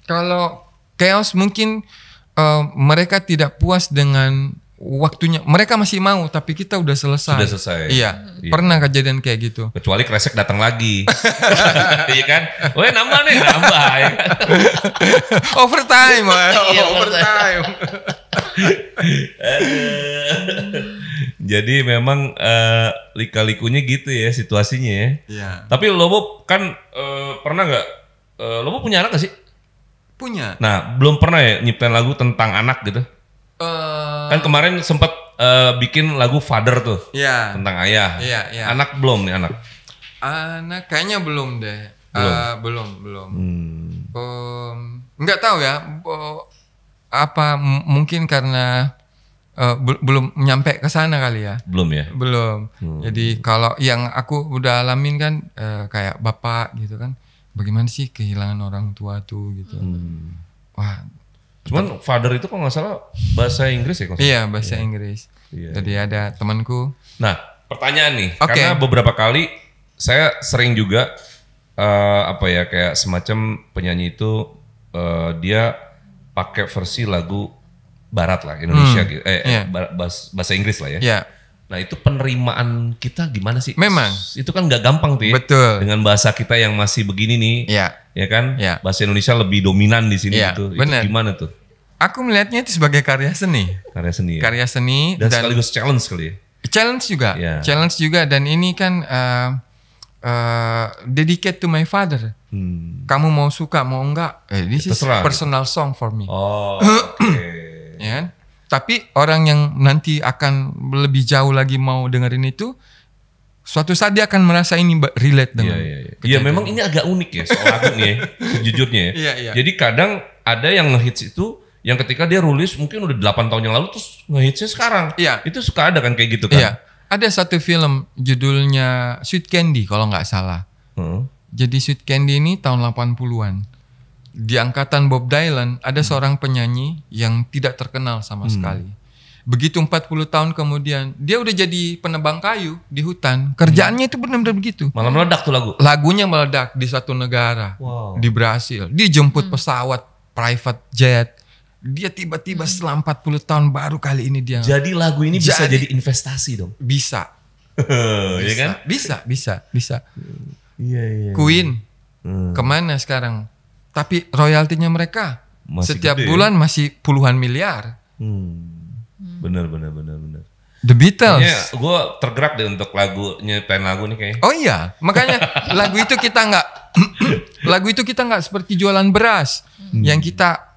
Kalau chaos mungkin mereka tidak puas dengan waktunya, mereka masih mau tapi kita udah selesai. Sudah selesai. Iya. Pernah kejadian kayak gitu. Kecuali Kresek datang lagi. Iya kan? Nambah ya kan? Overtime. Overtime. Jadi memang lika-likunya gitu ya situasinya ya. Iya. Tapi Lobo kan pernah nggak? Lobo punya anak gak sih? Punya. Nah, belum pernah ya nyiptain lagu tentang anak gitu? Kan kemarin sempat bikin lagu Father tuh, tentang ayah. Iya. Anak belum nih anak? Anak kayaknya belum deh. Belum. Nggak tahu ya. Mungkin karena belum nyampe ke sana kali ya. Belum ya. Belum. Jadi kalau yang aku udah alamin kan kayak bapak gitu kan. Bagaimana sih kehilangan orang tua tuh gitu. Wah. Cuman Father itu kalau nggak salah bahasa Inggris ya? Iya, bahasa Inggris. Jadi ada temanku. Nah, pertanyaan nih, karena beberapa kali saya sering juga kayak semacam penyanyi itu dia pakai versi lagu Barat lah, Indonesia gitu, bahasa Inggris lah ya. Iya. Nah itu penerimaan kita gimana sih? Memang. Itu kan nggak gampang tuh ya. Betul. Dengan bahasa kita yang masih begini nih. Iya. Ya kan? Ya. Bahasa Indonesia lebih dominan di sini gitu. Bener. Itu gimana tuh? Aku melihatnya itu sebagai karya seni. Karya seni ya? Karya seni. Dan sekaligus challenge kali ya? Challenge juga. Yeah. Challenge juga, dan ini kan dedicate to my father. Kamu mau suka mau enggak, this is personal song for me. Ya, tapi orang yang nanti akan lebih jauh lagi mau dengerin itu, suatu saat dia akan merasa ini relate dengan. Iya, memang ini agak unik ya soal lagu nih ya, sejujurnya ya. Jadi kadang ada yang ngehits itu, yang ketika dia rilis mungkin udah 8 tahun yang lalu terus ngehitsnya sekarang. Itu suka ada kan kayak gitu kan. Ada satu film judulnya Sweet Candy kalau nggak salah. Jadi Sweet Candy ini tahun 80-an. Di angkatan Bob Dylan ada seorang penyanyi yang tidak terkenal sama sekali. Begitu 40 tahun kemudian dia udah jadi penebang kayu di hutan. Kerjaannya itu benar-benar begitu. Malah meledak tuh lagu. Lagunya meledak di suatu negara. Di Brasil. Dia jemput pesawat private jet. Dia tiba-tiba setelah 40 tahun baru kali ini dia. Jadi lagu ini bisa jadi investasi dong. Bisa. Iya kan? Bisa. Iya. Queen kemana sekarang? Tapi royaltinya mereka masih setiap bulan masih puluhan miliar. Bener. The Beatles. Gue tergerak deh untuk lagunya, pengen lagu nih kayaknya. Oh iya, makanya lagu itu kita nggak seperti jualan beras yang kita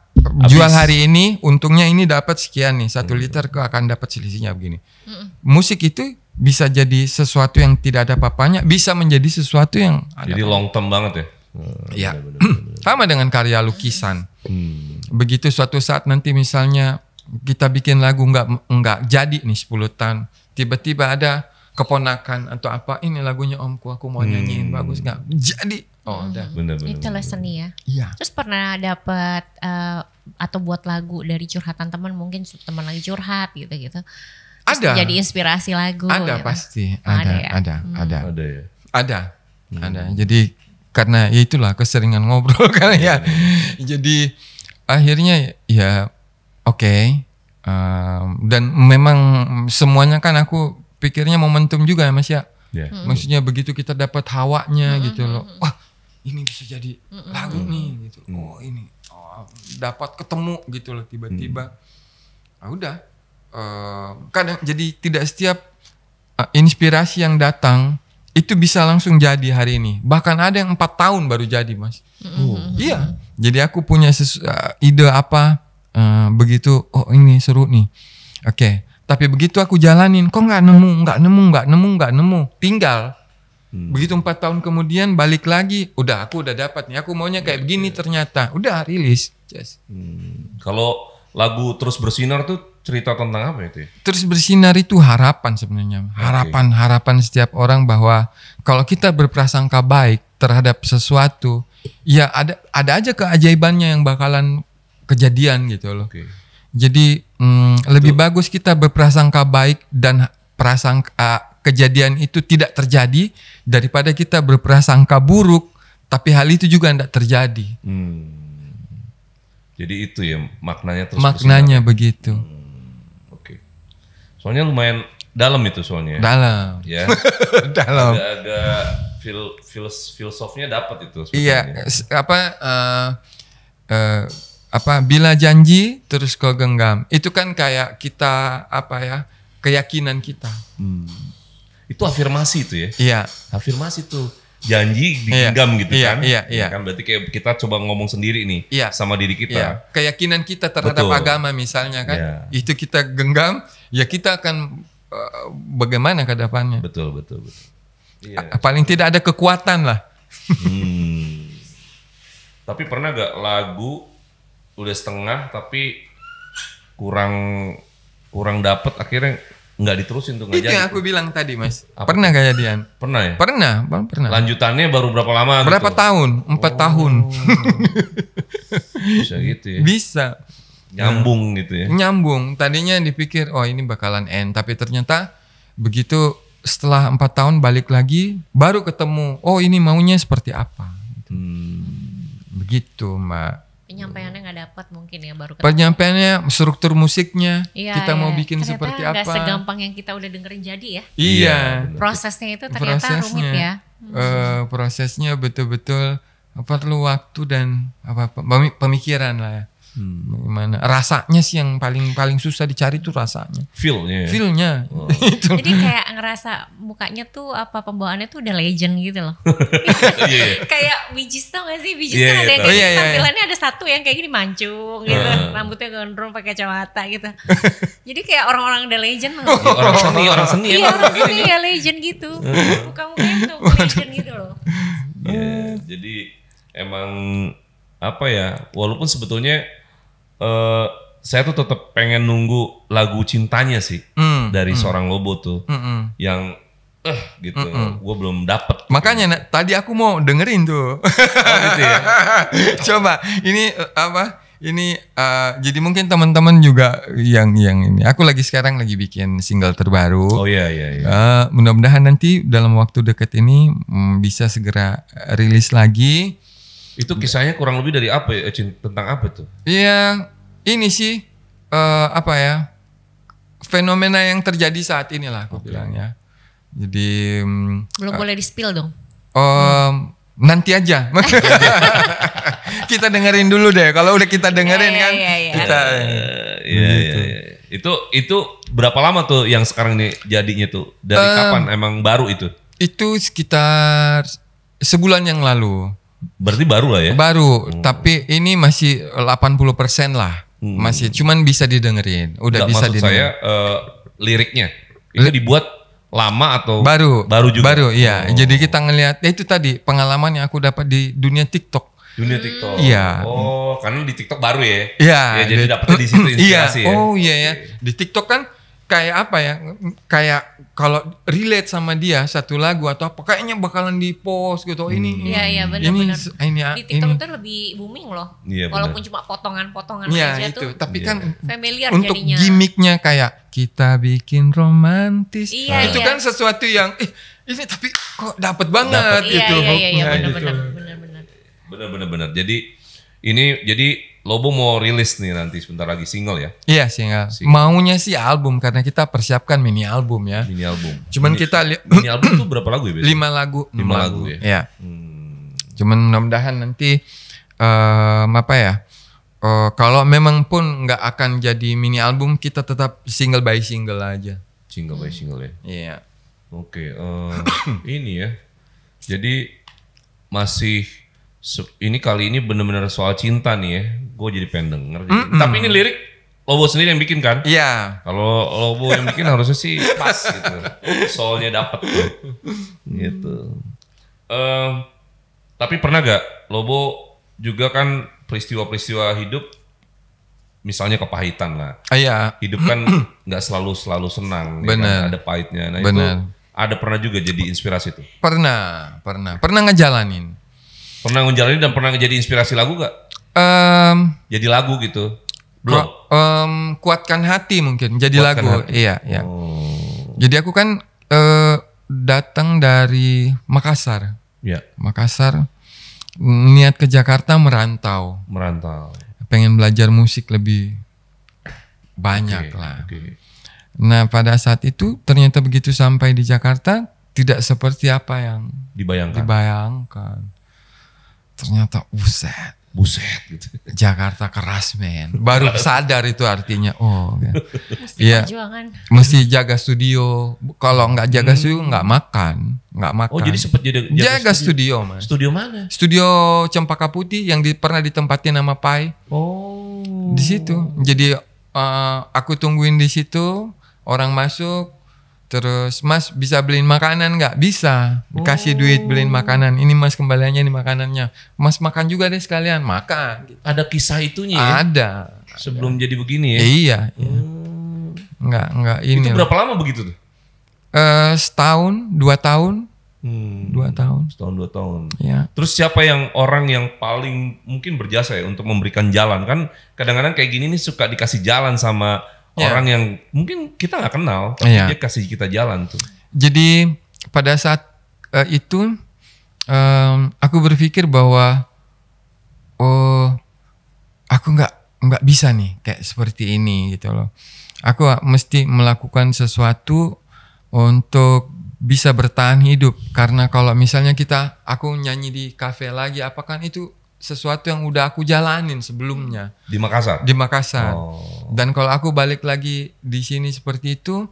jual hari ini, untungnya ini dapat sekian nih, 1 liter kok akan dapat selisihnya begini. Musik itu bisa jadi sesuatu yang tidak ada apa-apanya, bisa menjadi sesuatu yang ada. Jadi long term banget ya. Iya. Sama dengan karya lukisan. Begitu suatu saat nanti misalnya kita bikin lagu nggak jadi nih 10 tahun, tiba-tiba ada keponakan atau apa, ini lagunya omku, aku mau nyanyiin, bagus nggak? Jadi. Udah. Bener. Itulah seni ya. Iya. Terus pernah dapat atau buat lagu dari curhatan teman, mungkin teman lagi curhat gitu-gitu. Terus Ada. Jadi inspirasi lagu. Ada gitu. pasti. Ada. Ada. Jadi karena ya itulah keseringan ngobrol kan ya. Jadi akhirnya ya oke. Dan memang semuanya kan aku pikirnya momentum juga ya Mas ya. Maksudnya begitu kita dapat hawanya gitu loh. Wah, ini bisa jadi lagu nih gitu. Ini dapat ketemu gitu loh tiba-tiba. Udah. Kadang jadi tidak setiap inspirasi yang datang itu bisa langsung jadi hari ini. Bahkan ada yang 4 tahun baru jadi Mas. Iya. Jadi aku punya ide apa begitu. Oh ini seru nih. Oke. Tapi begitu aku jalanin, kok nggak nemu. Tinggal. Begitu 4 tahun kemudian balik lagi, aku udah dapat nih. Aku maunya kayak begini ternyata. Udah rilis. Kalau lagu Terus Bersinar tuh cerita tentang apa itu? Terus Bersinar itu harapan sebenarnya. Harapan setiap orang bahwa kalau kita berprasangka baik terhadap sesuatu, ya ada aja keajaibannya yang bakalan kejadian gitu loh. Jadi lebih bagus kita berprasangka baik dan kejadian itu tidak terjadi daripada kita berprasangka buruk tapi hal itu juga tidak terjadi. Jadi itu ya maknanya Terus Maknanya Bersinar. Begitu. Oke. Soalnya lumayan dalam itu soalnya. Dalam. Ya. Dalam. Agak filosofnya dapat itu. Iya. Bila janji terus kau genggam. Itu kan kayak kita keyakinan kita. Itu afirmasi itu ya. Iya. Afirmasi tuh. Janji digenggam gitu kan. Iya. Kan berarti kayak kita coba ngomong sendiri nih sama diri kita. Iya. Keyakinan kita terhadap agama misalnya kan. Itu kita genggam, ya kita akan bagaimana ke depannya. Betul. Iya. Paling tidak ada kekuatan lah. Tapi pernah gak lagu udah setengah tapi kurang dapet akhirnya nggak diterusin tuh, nggak jadi. Itu yang aku bilang tadi Mas. Pernah kejadian? Pernah ya? Pernah. Lanjutannya baru berapa lama? Berapa gitu? tahun? 4 tahun. Bisa gitu ya? Bisa. Nyambung gitu ya? Nyambung. Tadinya dipikir ini bakalan end, tapi ternyata begitu setelah 4 tahun balik lagi baru ketemu. Ini maunya seperti apa? Begitu Mbak. Penyampaiannya nggak dapat mungkin ya baru ketemu. Penyampaiannya, struktur musiknya, kita mau bikin ternyata seperti apa? Ternyata nggak segampang yang kita udah dengerin jadi ya. Iya. Prosesnya itu ternyata rumit ya. Prosesnya betul-betul perlu waktu dan pemikiran lah ya. Gimana? Rasanya sih yang paling susah dicari tuh rasanya. Feel-nya. Feel-nya. Jadi kayak kayak ngerasa mukanya tuh pembawaannya tuh udah legend gitu loh. Kayak Bijis tau gak sih? Bijis kan ada yang kayak tampilannya ada satu yang kayak gini mancung gitu, rambutnya gondrong pakai kacamata gitu. Jadi kayak orang-orang udah legend loh. Orang seni Iya, orang seni ya legend gitu. Muka-mukanya tuh legend gitu loh. Jadi emang apa ya? Walaupun sebetulnya saya tuh tetap pengen nunggu lagu cintanya sih dari seorang Lobo tuh yang gitu. Gue belum dapet. Makanya tadi aku mau dengerin tuh. Gitu ya. Coba ini ini jadi mungkin teman-teman juga yang ini. Aku sekarang lagi bikin single terbaru. Oh iya. Mudah-mudahan nanti dalam waktu dekat ini bisa segera rilis lagi. Itu kisahnya kurang lebih dari apa ya? Tentang apa tuh? Iya. Ini sih fenomena yang terjadi saat inilah aku bilang ya. Jadi belum boleh di-spill dong. Nanti aja. Kita dengerin dulu deh. Kalau udah kita dengerin kan. Kita. Itu berapa lama tuh yang sekarang ini jadinya tuh? Dari kapan emang baru itu? Itu sekitar sebulan yang lalu. Berarti baru lah ya? Baru, tapi ini masih 80% lah. Masih, cuman bisa didengerin. Udah bisa didengerin. Maksud saya liriknya itu dibuat lama atau baru juga? Baru, iya. Jadi kita ngelihat itu tadi pengalaman yang aku dapat di dunia TikTok. Iya. Oh, karena di TikTok baru ya? Iya. Ya, jadi dapetnya di situ inspirasi ya? Oh iya ya. Di TikTok kan kayak apa ya? Kayak kalau relate sama dia satu lagu atau apa kayaknya bakalan di post gitu. Iya benar-benar. Di TikTok itu lebih booming loh. Iya, walaupun cuma potongan-potongan aja itu. tuh. Tapi kan familiar untuk jadinya. Gimmicknya kayak kita bikin romantis. Itu kan sesuatu yang ini tapi kok dapet banget gitu. Iya benar. Jadi Lobo mau rilis nih nanti sebentar lagi single ya? Iya single. Maunya sih album karena kita persiapkan mini album ya. Mini album. Cuman mini album itu berapa lagu ya? 5 lagu. 5 lagu ya. Iya. Cuman mudah-mudahan nanti kalau memang pun nggak akan jadi mini album, kita tetap single by single aja. Single by single ya. Iya. Oke. Ini ya. Jadi masih ini kali ini benar-benar soal cinta nih ya. Gue jadi pengen denger. Tapi ini lirik Lobo sendiri yang bikin kan? Iya. Kalau Lobo yang bikin harusnya sih pas gitu. Soalnya dapet tuh. Gitu. Tapi pernah gak Lobo juga kan peristiwa-peristiwa hidup misalnya kepahitan lah. Iya. Hidup kan gak selalu senang. Benar. Ya kan? Ada pahitnya. Nah benar. Itu ada pernah juga jadi inspirasi tuh? Pernah ngejalanin. Pernah ngejalanin dan pernah jadi inspirasi lagu gak? Jadi lagu gitu? Belum? Kuatkan hati mungkin jadi Kuatkan lagu. Hati. Iya. Jadi aku kan datang dari Makassar. Iya. Makassar, niat ke Jakarta merantau. Pengen belajar musik lebih banyak lah. Nah pada saat itu ternyata begitu sampai di Jakarta tidak seperti apa yang dibayangkan. Ternyata buset gitu. Jakarta keras men. Baru sadar itu artinya. Mesti jaga studio. Kalau nggak jaga studio nggak makan. Oh jadi sempat jaga studio man. Studio mana? Studio Cempaka Putih yang pernah ditempatin sama Pai. Oh. Di situ. Jadi aku tungguin di situ. Orang masuk. Terus Mas bisa beliin makanan nggak? Bisa. Kasih duit beliin makanan. Ini Mas kembaliannya, ini makanannya. Mas makan juga deh sekalian. Makan. Gitu. Ada kisah itunya ya? Ada. Sebelum jadi begini ya? Iya. Nggak ini. Itu berapa lama begitu tuh? Setahun, 2 tahun. 2 tahun. Setahun 2 tahun. Ya. Terus siapa orang yang paling mungkin berjasa ya untuk memberikan jalan? Kan kadang-kadang kayak gini nih suka dikasih jalan sama orang yang mungkin kita nggak kenal, tapi dia kasih kita jalan tuh. Jadi pada saat itu aku berpikir bahwa aku nggak bisa nih kayak seperti ini gitu loh. Aku mesti melakukan sesuatu untuk bisa bertahan hidup, karena kalau misalnya aku nyanyi di kafe lagi, apakah itu sesuatu yang udah aku jalanin sebelumnya di Makassar. Dan kalau aku balik lagi di sini seperti itu,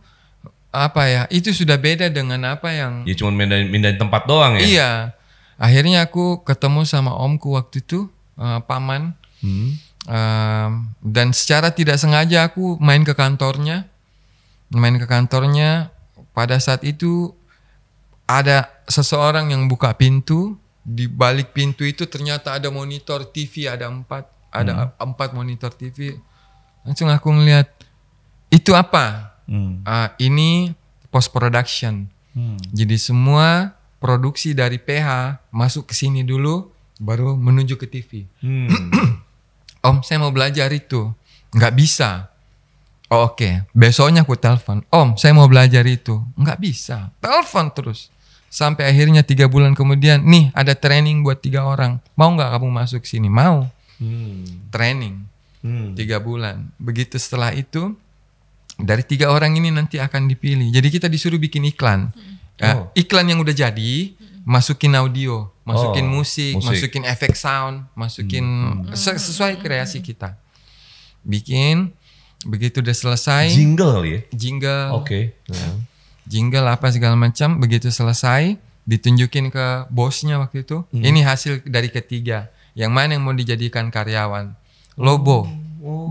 apa ya? Itu sudah beda dengan apa yang. Ya cuma mindahin tempat doang ya. Iya. Akhirnya aku ketemu sama omku waktu itu, paman. Dan secara tidak sengaja aku main ke kantornya. Pada saat itu ada seseorang yang buka pintu. Di balik pintu itu ternyata ada monitor TV, ada 4 monitor TV. Langsung aku ngeliat, itu apa? Ini post production. Jadi semua produksi dari PH masuk ke sini dulu, baru menuju ke TV. Om, saya mau belajar itu. Nggak bisa. Oh, oke. Besoknya aku telepon. Om, saya mau belajar itu. Nggak bisa. Telepon terus. Sampai akhirnya 3 bulan kemudian, nih ada training buat 3 orang. Mau nggak kamu masuk sini? Mau. Training 3 bulan. Begitu setelah itu, dari 3 orang ini nanti akan dipilih. Jadi kita disuruh bikin iklan. Iklan yang udah jadi, masukin audio, masukin musik, masukin efek sound, masukin sesuai kreasi kita. Bikin, begitu udah selesai. Jingle ya? Jingle. Oke. Jingle apa segala macam. Begitu selesai, ditunjukin ke bosnya waktu itu. Ini hasil dari ketiga. Yang mana yang mau dijadikan karyawan? Lobo.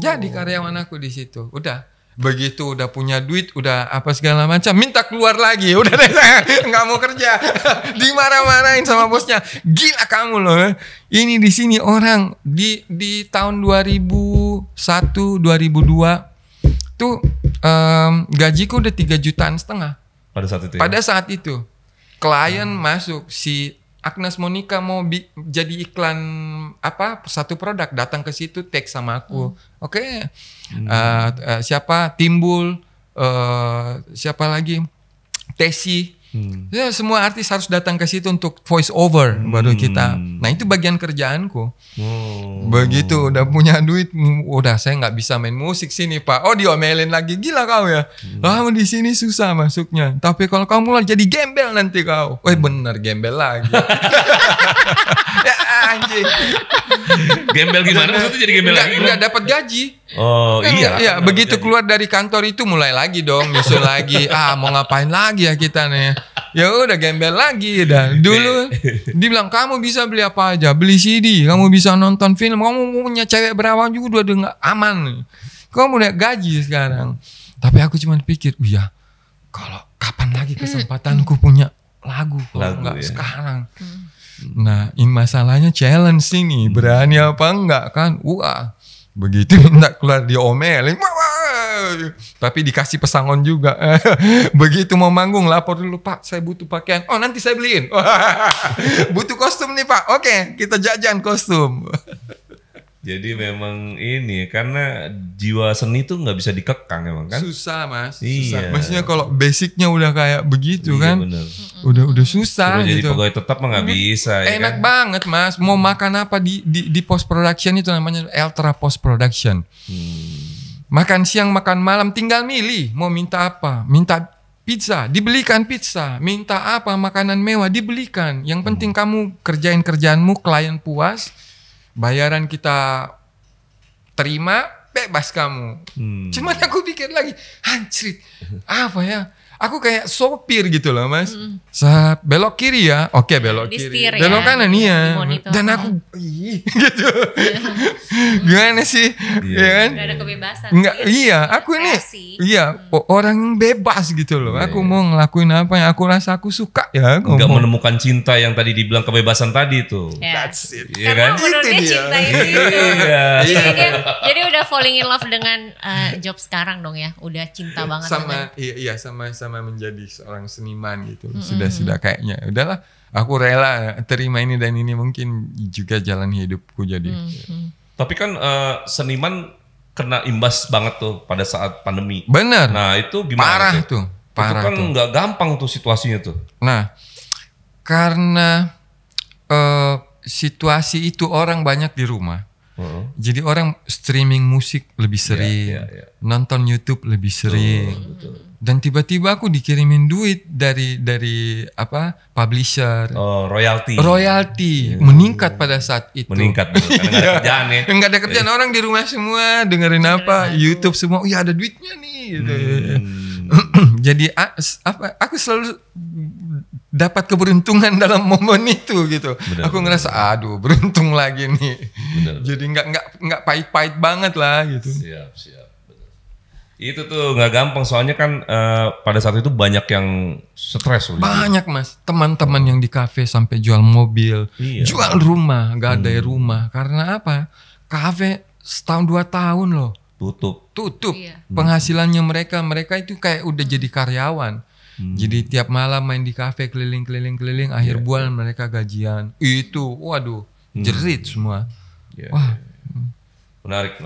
Jadi karyawan aku di situ. Udah. Begitu udah punya duit, udah apa segala macam, minta keluar lagi. Udah deh, nggak mau kerja. Dimarah-marahin sama bosnya. Gila kamu loh. Ini di sini orang di tahun 2001, 2002 tuh gajiku udah 3,5 jutaan. Pada saat itu. Pada saat itu klien masuk, si Agnes Monica mau jadi iklan apa satu produk, datang ke situ tag sama aku. Oke. Siapa Timbul, siapa lagi Tesi. Ya, semua artis harus datang ke situ untuk voice over baru kita. Nah itu bagian kerjaanku. Begitu udah punya duit, udah saya nggak bisa main musik sini Pak. Oh diomelin lagi, gila kau ya. Kamu di sini susah masuknya. Tapi kalau kamu lah jadi gembel nanti kau. Bener gembel lagi. Ya anjing. Gembel gimana? Maksudnya jadi gembel lagi? Nggak dapat gaji. Oh iya. Iya, begitu keluar dari kantor itu mulai lagi dong, nyusul lagi. Mau ngapain lagi ya kita nih? Ya udah gembel lagi dah. Dulu dibilang kamu bisa beli apa aja, beli CD, kamu bisa nonton film, kamu punya cewek berapa juga udah nggak aman. Kamu udah gaji sekarang. Tapi aku cuma pikir, ya kalau kapan lagi kesempatanku punya lagu kalau nggak sekarang. Nah, ini masalahnya challenge ini, berani apa enggak kan? Wah. Begitu minta keluar diomelin, tapi dikasih pesangon juga. Begitu mau manggung lapor dulu Pak, saya butuh pakaian. Oh nanti saya beliin. Butuh kostum nih Pak. Oke, kita jajan kostum. Jadi memang ini karena jiwa seni tuh nggak bisa dikekang emang kan? Susah Mas. Iya. Susah. Maksudnya kalau basicnya udah kayak begitu kan, bener. udah susah. Suruh gitu. jadi pegawai tetap mah nggak bisa. Enak ya kan? banget Mas. Mau makan apa di post production itu namanya ultra post production. Makan siang, makan malam, tinggal milih mau minta apa. Minta pizza, dibelikan pizza. Minta apa, makanan mewah, dibelikan. Yang penting kamu kerjain kerjaanmu, klien puas. Bayaran kita terima, bebas kamu. Cuman aku pikir lagi, anjrit, apa ya? Aku kayak sopir gitu loh Mas. Saat belok kiri ya, oke belok kiri. Belok kanan iya. Dan aku, gitu. Gimana sih? Ya kan? Gak ada kebebasan. Enggak, iya. Aku ini, orang yang bebas gitu loh. Aku mau ngelakuin apa yang aku rasa aku suka ya. Enggak menemukan cinta yang tadi dibilang kebebasan tadi tuh. That's it. Karena menurut dia cinta itu. Jadi udah falling in love dengan job sekarang dong ya. Udah cinta banget. Sama menjadi seorang seniman gitu. Sudah kayaknya udahlah, aku rela terima ini dan ini mungkin juga jalan hidupku jadi. Tapi kan seniman kena imbas banget tuh pada saat pandemi. Bener. Nah itu gimana? Parah tuh. Itu kan nggak gampang tuh situasinya tuh. Nah karena situasi itu orang banyak di rumah. Jadi orang streaming musik lebih sering, nonton YouTube lebih sering. Dan tiba-tiba aku dikirimin duit dari apa publisher. Royalty meningkat pada saat itu. Meningkat karena nggak ada kerjaan ya. Nggak ada kerjaan, orang di rumah semua dengerin apa YouTube semua. Oh ya ada duitnya nih. Gitu. Jadi aku selalu dapat keberuntungan dalam momen itu gitu. Benar, aku ngerasa aduh beruntung lagi nih. Benar. Jadi nggak pahit-pahit banget lah gitu. Siap. Benar. Itu tuh nggak gampang soalnya kan pada saat itu banyak yang stres. Banyak mas, teman-teman yang di kafe sampai jual mobil, jual rumah, gadai rumah. Karena apa? Kafe setahun 2 tahun loh. Tutup. Iya. Penghasilannya mereka itu kayak udah jadi karyawan. Jadi tiap malam main di kafe keliling, akhir bulan mereka gajian. Itu, waduh, jerit semua. Yeah. Wah, menarik.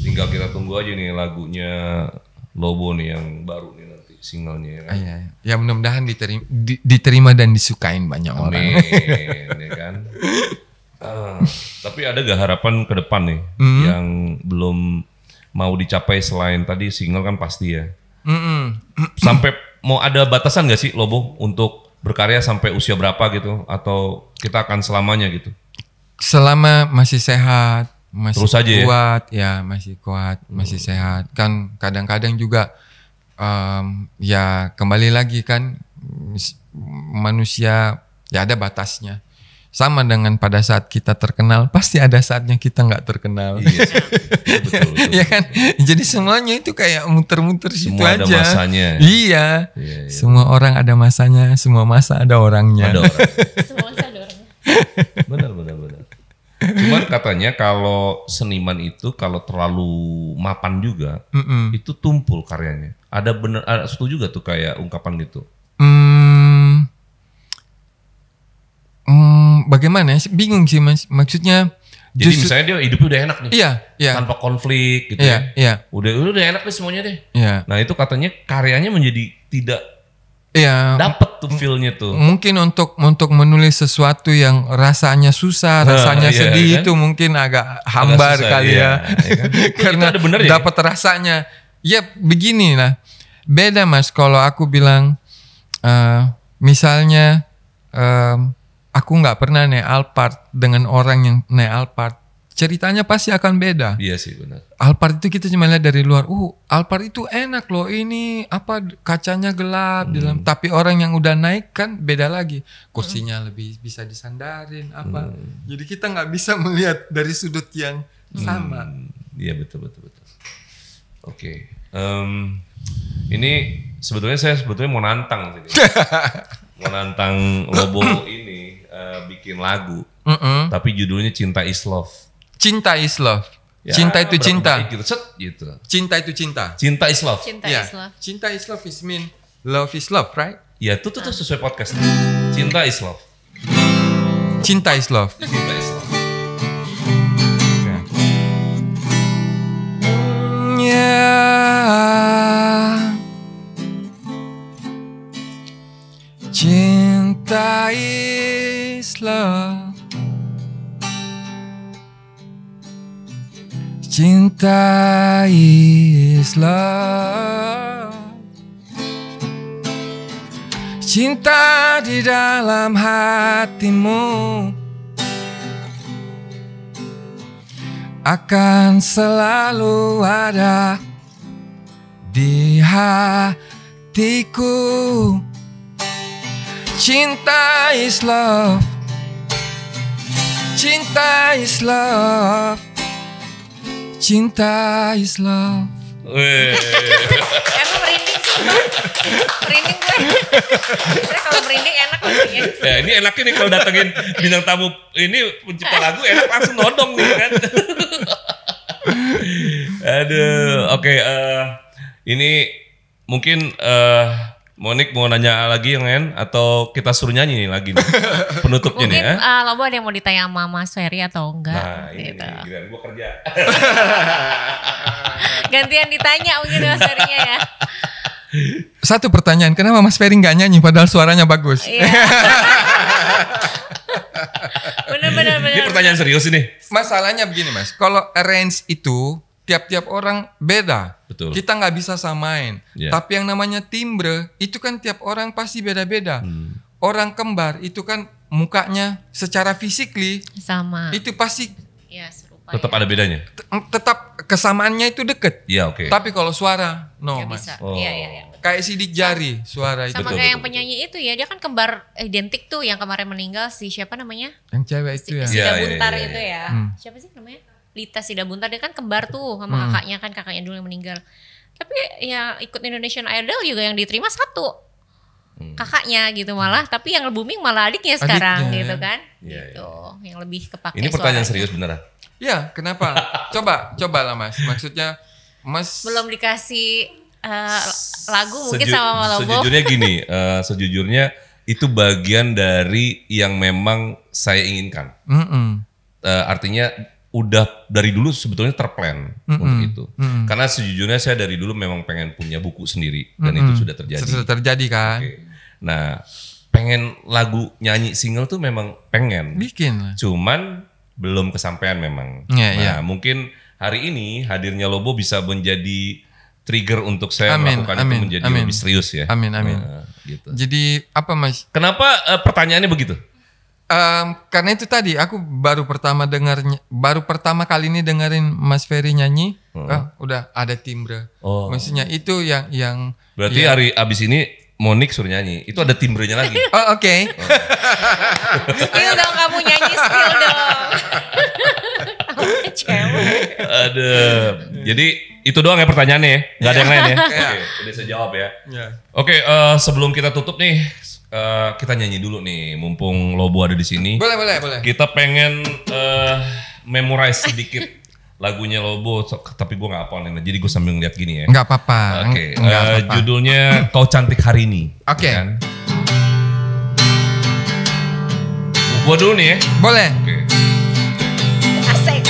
Tinggal kita tunggu aja nih lagunya Lobo nih yang baru nih nanti singlenya ya kan. Ya mudah-mudahan diterima dan disukain banyak orang. Ya kan. Tapi ada gak harapan ke depan nih yang belum mau dicapai selain tadi single kan pasti ya. Sampai mau ada batasan gak sih Lobo untuk berkarya sampai usia berapa gitu atau kita akan selamanya gitu? Selama masih sehat, masih terus aja kuat ya masih kuat, masih sehat. Kan kadang-kadang juga ya kembali lagi kan manusia ya ada batasnya. Sama dengan pada saat kita terkenal, pasti ada saatnya kita nggak terkenal. Iya, betul. Ya kan, jadi semuanya itu kayak muter-muter situ aja. Semua ada masanya. Iya. Semua orang ada masanya, semua masa ada orangnya. Semua masa ada orangnya. Benar. Cuman katanya kalau seniman itu kalau terlalu mapan juga, itu tumpul karyanya. Ada setuju gak tuh kayak ungkapan gitu? Bagaimana? Bingung sih mas. Maksudnya. Jadi misalnya dia hidupnya udah enak nih. Iya. Tanpa konflik gitu ya. Udah enak nih semuanya deh. Iya. Nah itu katanya karyanya menjadi tidak dapat tuh feel-nya tuh. Mungkin untuk menulis sesuatu yang rasanya susah, rasanya sedih kan? Itu mungkin agak hambar susah, kali ya. Kan? Karena dapat rasanya. Ya begini lah. Beda mas kalau aku bilang misalnya aku nggak pernah naik Alphard dengan orang yang naik Alphard, ceritanya pasti akan beda. Iya sih benar. Alphard itu kita cuma lihat dari luar, Alphard itu enak loh, ini apa kacanya gelap dalam. Tapi orang yang udah naik kan beda lagi, kursinya lebih bisa disandarin apa. Jadi kita nggak bisa melihat dari sudut yang sama. Iya betul. Oke. Ini sebetulnya saya mau nantang sih. Mau nantang Lobo ini bikin lagu, tapi judulnya Cinta Is Love. Cinta is love. Ya, cinta itu cinta. Gitu. Cinta itu cinta. Cinta is love. Cinta is love. Cinta is love is mean love is love, right? Ya, itu tuh sesuai podcast. Cinta is love. Cinta is love. Cinta is love. Cinta is love. Cinta is love. Cinta di dalam hatimu akan selalu ada di hatiku. Cinta is love. Cinta is love. Cinta is love. Aku merinding sih. Merinding gue. Kalau merinding enak lagunya. Ya ini enaknya nih kalau datengin bintang tamu ini pencipta lagu enak langsung nodong nih kan. Aduh, oke. Ini mungkin Monik mau nanya lagi yang lain atau kita suruh nyanyi nih lagi nih penutupnya mungkin, nih ya. Mungkin Lobo ada yang mau ditanya sama Mas Ferry atau enggak? Nah ini gitu. Nih, gila gue kerja. Gantian ditanya mungkin Mas Ferry-nya ya. Satu pertanyaan, kenapa Mas Ferry nggak nyanyi padahal suaranya bagus? Iya. Bener. Ini pertanyaan serius ini. Masalahnya begini mas, kalau arrange itu tiap-tiap orang beda. Betul. Kita nggak bisa samain. Yeah. Tapi yang namanya timbre itu kan tiap orang pasti beda-beda. Orang kembar itu kan mukanya secara physically sama. Itu pasti ya, serupa tetap ada bedanya. Tetap kesamaannya itu deket. Iya, oke. Tapi kalau suara, no Gak mas. bisa. Iya. Kayak sidik jari suara itu. Sama kayak yang penyanyi itu ya, dia kan kembar identik tuh yang kemarin meninggal si siapa namanya? Yang cewek itu ya. Sida Buntar itu ya. Siapa sih namanya? Lita Sida Buntar, dia kan kembar tuh sama kakaknya dulu yang meninggal. Tapi ya ikut Indonesian Idol juga yang diterima satu. Kakaknya gitu malah, tapi yang booming malah adiknya sekarang gitu kan. Gitu. Yang lebih kepake. Ini pertanyaan suaranya. serius beneran. Ya, kenapa? Coba lah mas. Maksudnya mas belum dikasih lagu mungkin sama Lobo. Sejujurnya gini, sejujurnya itu bagian dari yang memang saya inginkan. Artinya udah dari dulu sebetulnya terplan untuk itu. Karena sejujurnya saya dari dulu memang pengen punya buku sendiri dan itu sudah terjadi. Sudah terjadi kan. Okay. Nah, pengen lagu nyanyi single tuh memang pengen. Bikin. Cuman belum kesampaian memang. Mungkin hari ini hadirnya Lobo bisa menjadi trigger untuk saya melakukan itu menjadi lebih serius ya. Amin. Gitu. Jadi apa mas? Kenapa pertanyaannya begitu? Karena itu tadi aku baru pertama kali ini dengerin Mas Ferry nyanyi, udah ada timbre. Maksudnya itu yang berarti hari abis ini Monik suruh nyanyi, itu ada timbrenya lagi. Oh oke. Spill dong, kamu nyanyi spill dong. Ada. Jadi itu doang ya pertanyaannya ya, nggak ada yang lain ya. Oke, udah saya jawab ya. Oke, sebelum kita tutup nih. Kita nyanyi dulu nih, mumpung Lobo ada di sini. Boleh. Kita pengen memorize sedikit lagunya Lobo, tapi gue nggak hafal nih. Jadi gue sambil ngeliat gini ya. Nggak apa-apa. Oke. Judulnya Kau Cantik Hari Ini. Oke. Kan? Gue dulu nih ya. Boleh. Oke. Asik.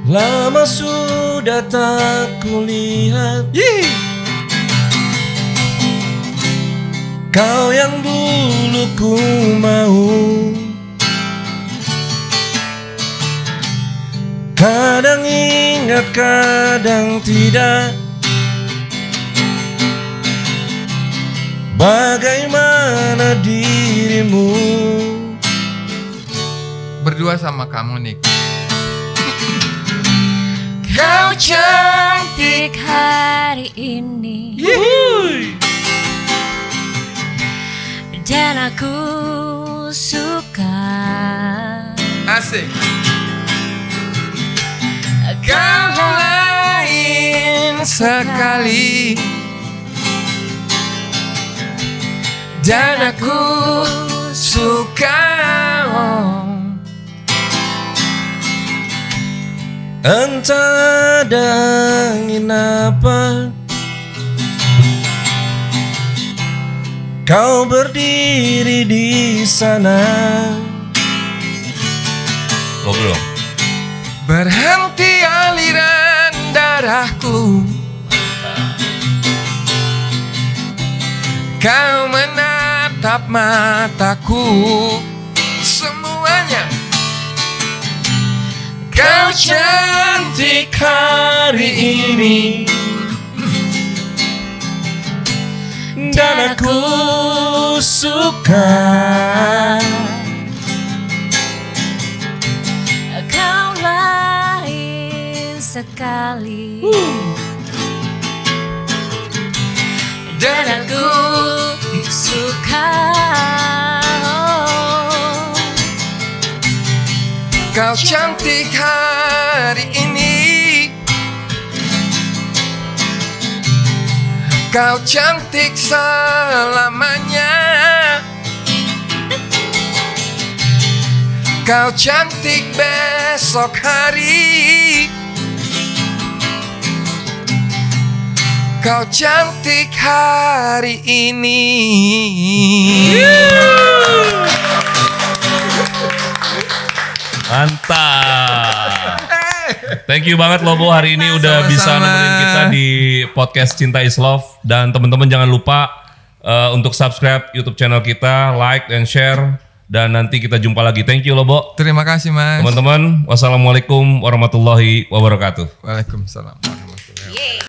Lama sudah tak kulihat kau yang dulu ku mau. Kadang ingat, kadang tidak. Bagaimana dirimu? Berdua sama kamu nih. Kau cantik hari ini. Dan aku suka. Asik. Kau lain sekali. Dan aku suka. Entah ada angin apa, kau berdiri di sana. Ngobrol. Berhenti aliran darahku. Kau menatap mataku. Semuanya. Kau cantik hari ini. Dan aku suka. Kau lain sekali. Dan aku suka. Kau cantik hari ini. Kau cantik selamanya. Kau cantik besok hari. Kau cantik hari ini. Mantap. Thank you banget Lobo hari ini udah bisa nemenin kita di podcast Cinta Is Love. Dan teman-teman jangan lupa untuk subscribe YouTube channel kita, like and share. Dan nanti kita jumpa lagi. Thank you Lobo. Terima kasih Mas. Teman-teman, wassalamualaikum warahmatullahi wabarakatuh. Waalaikumsalam warahmatullahi wabarakatuh.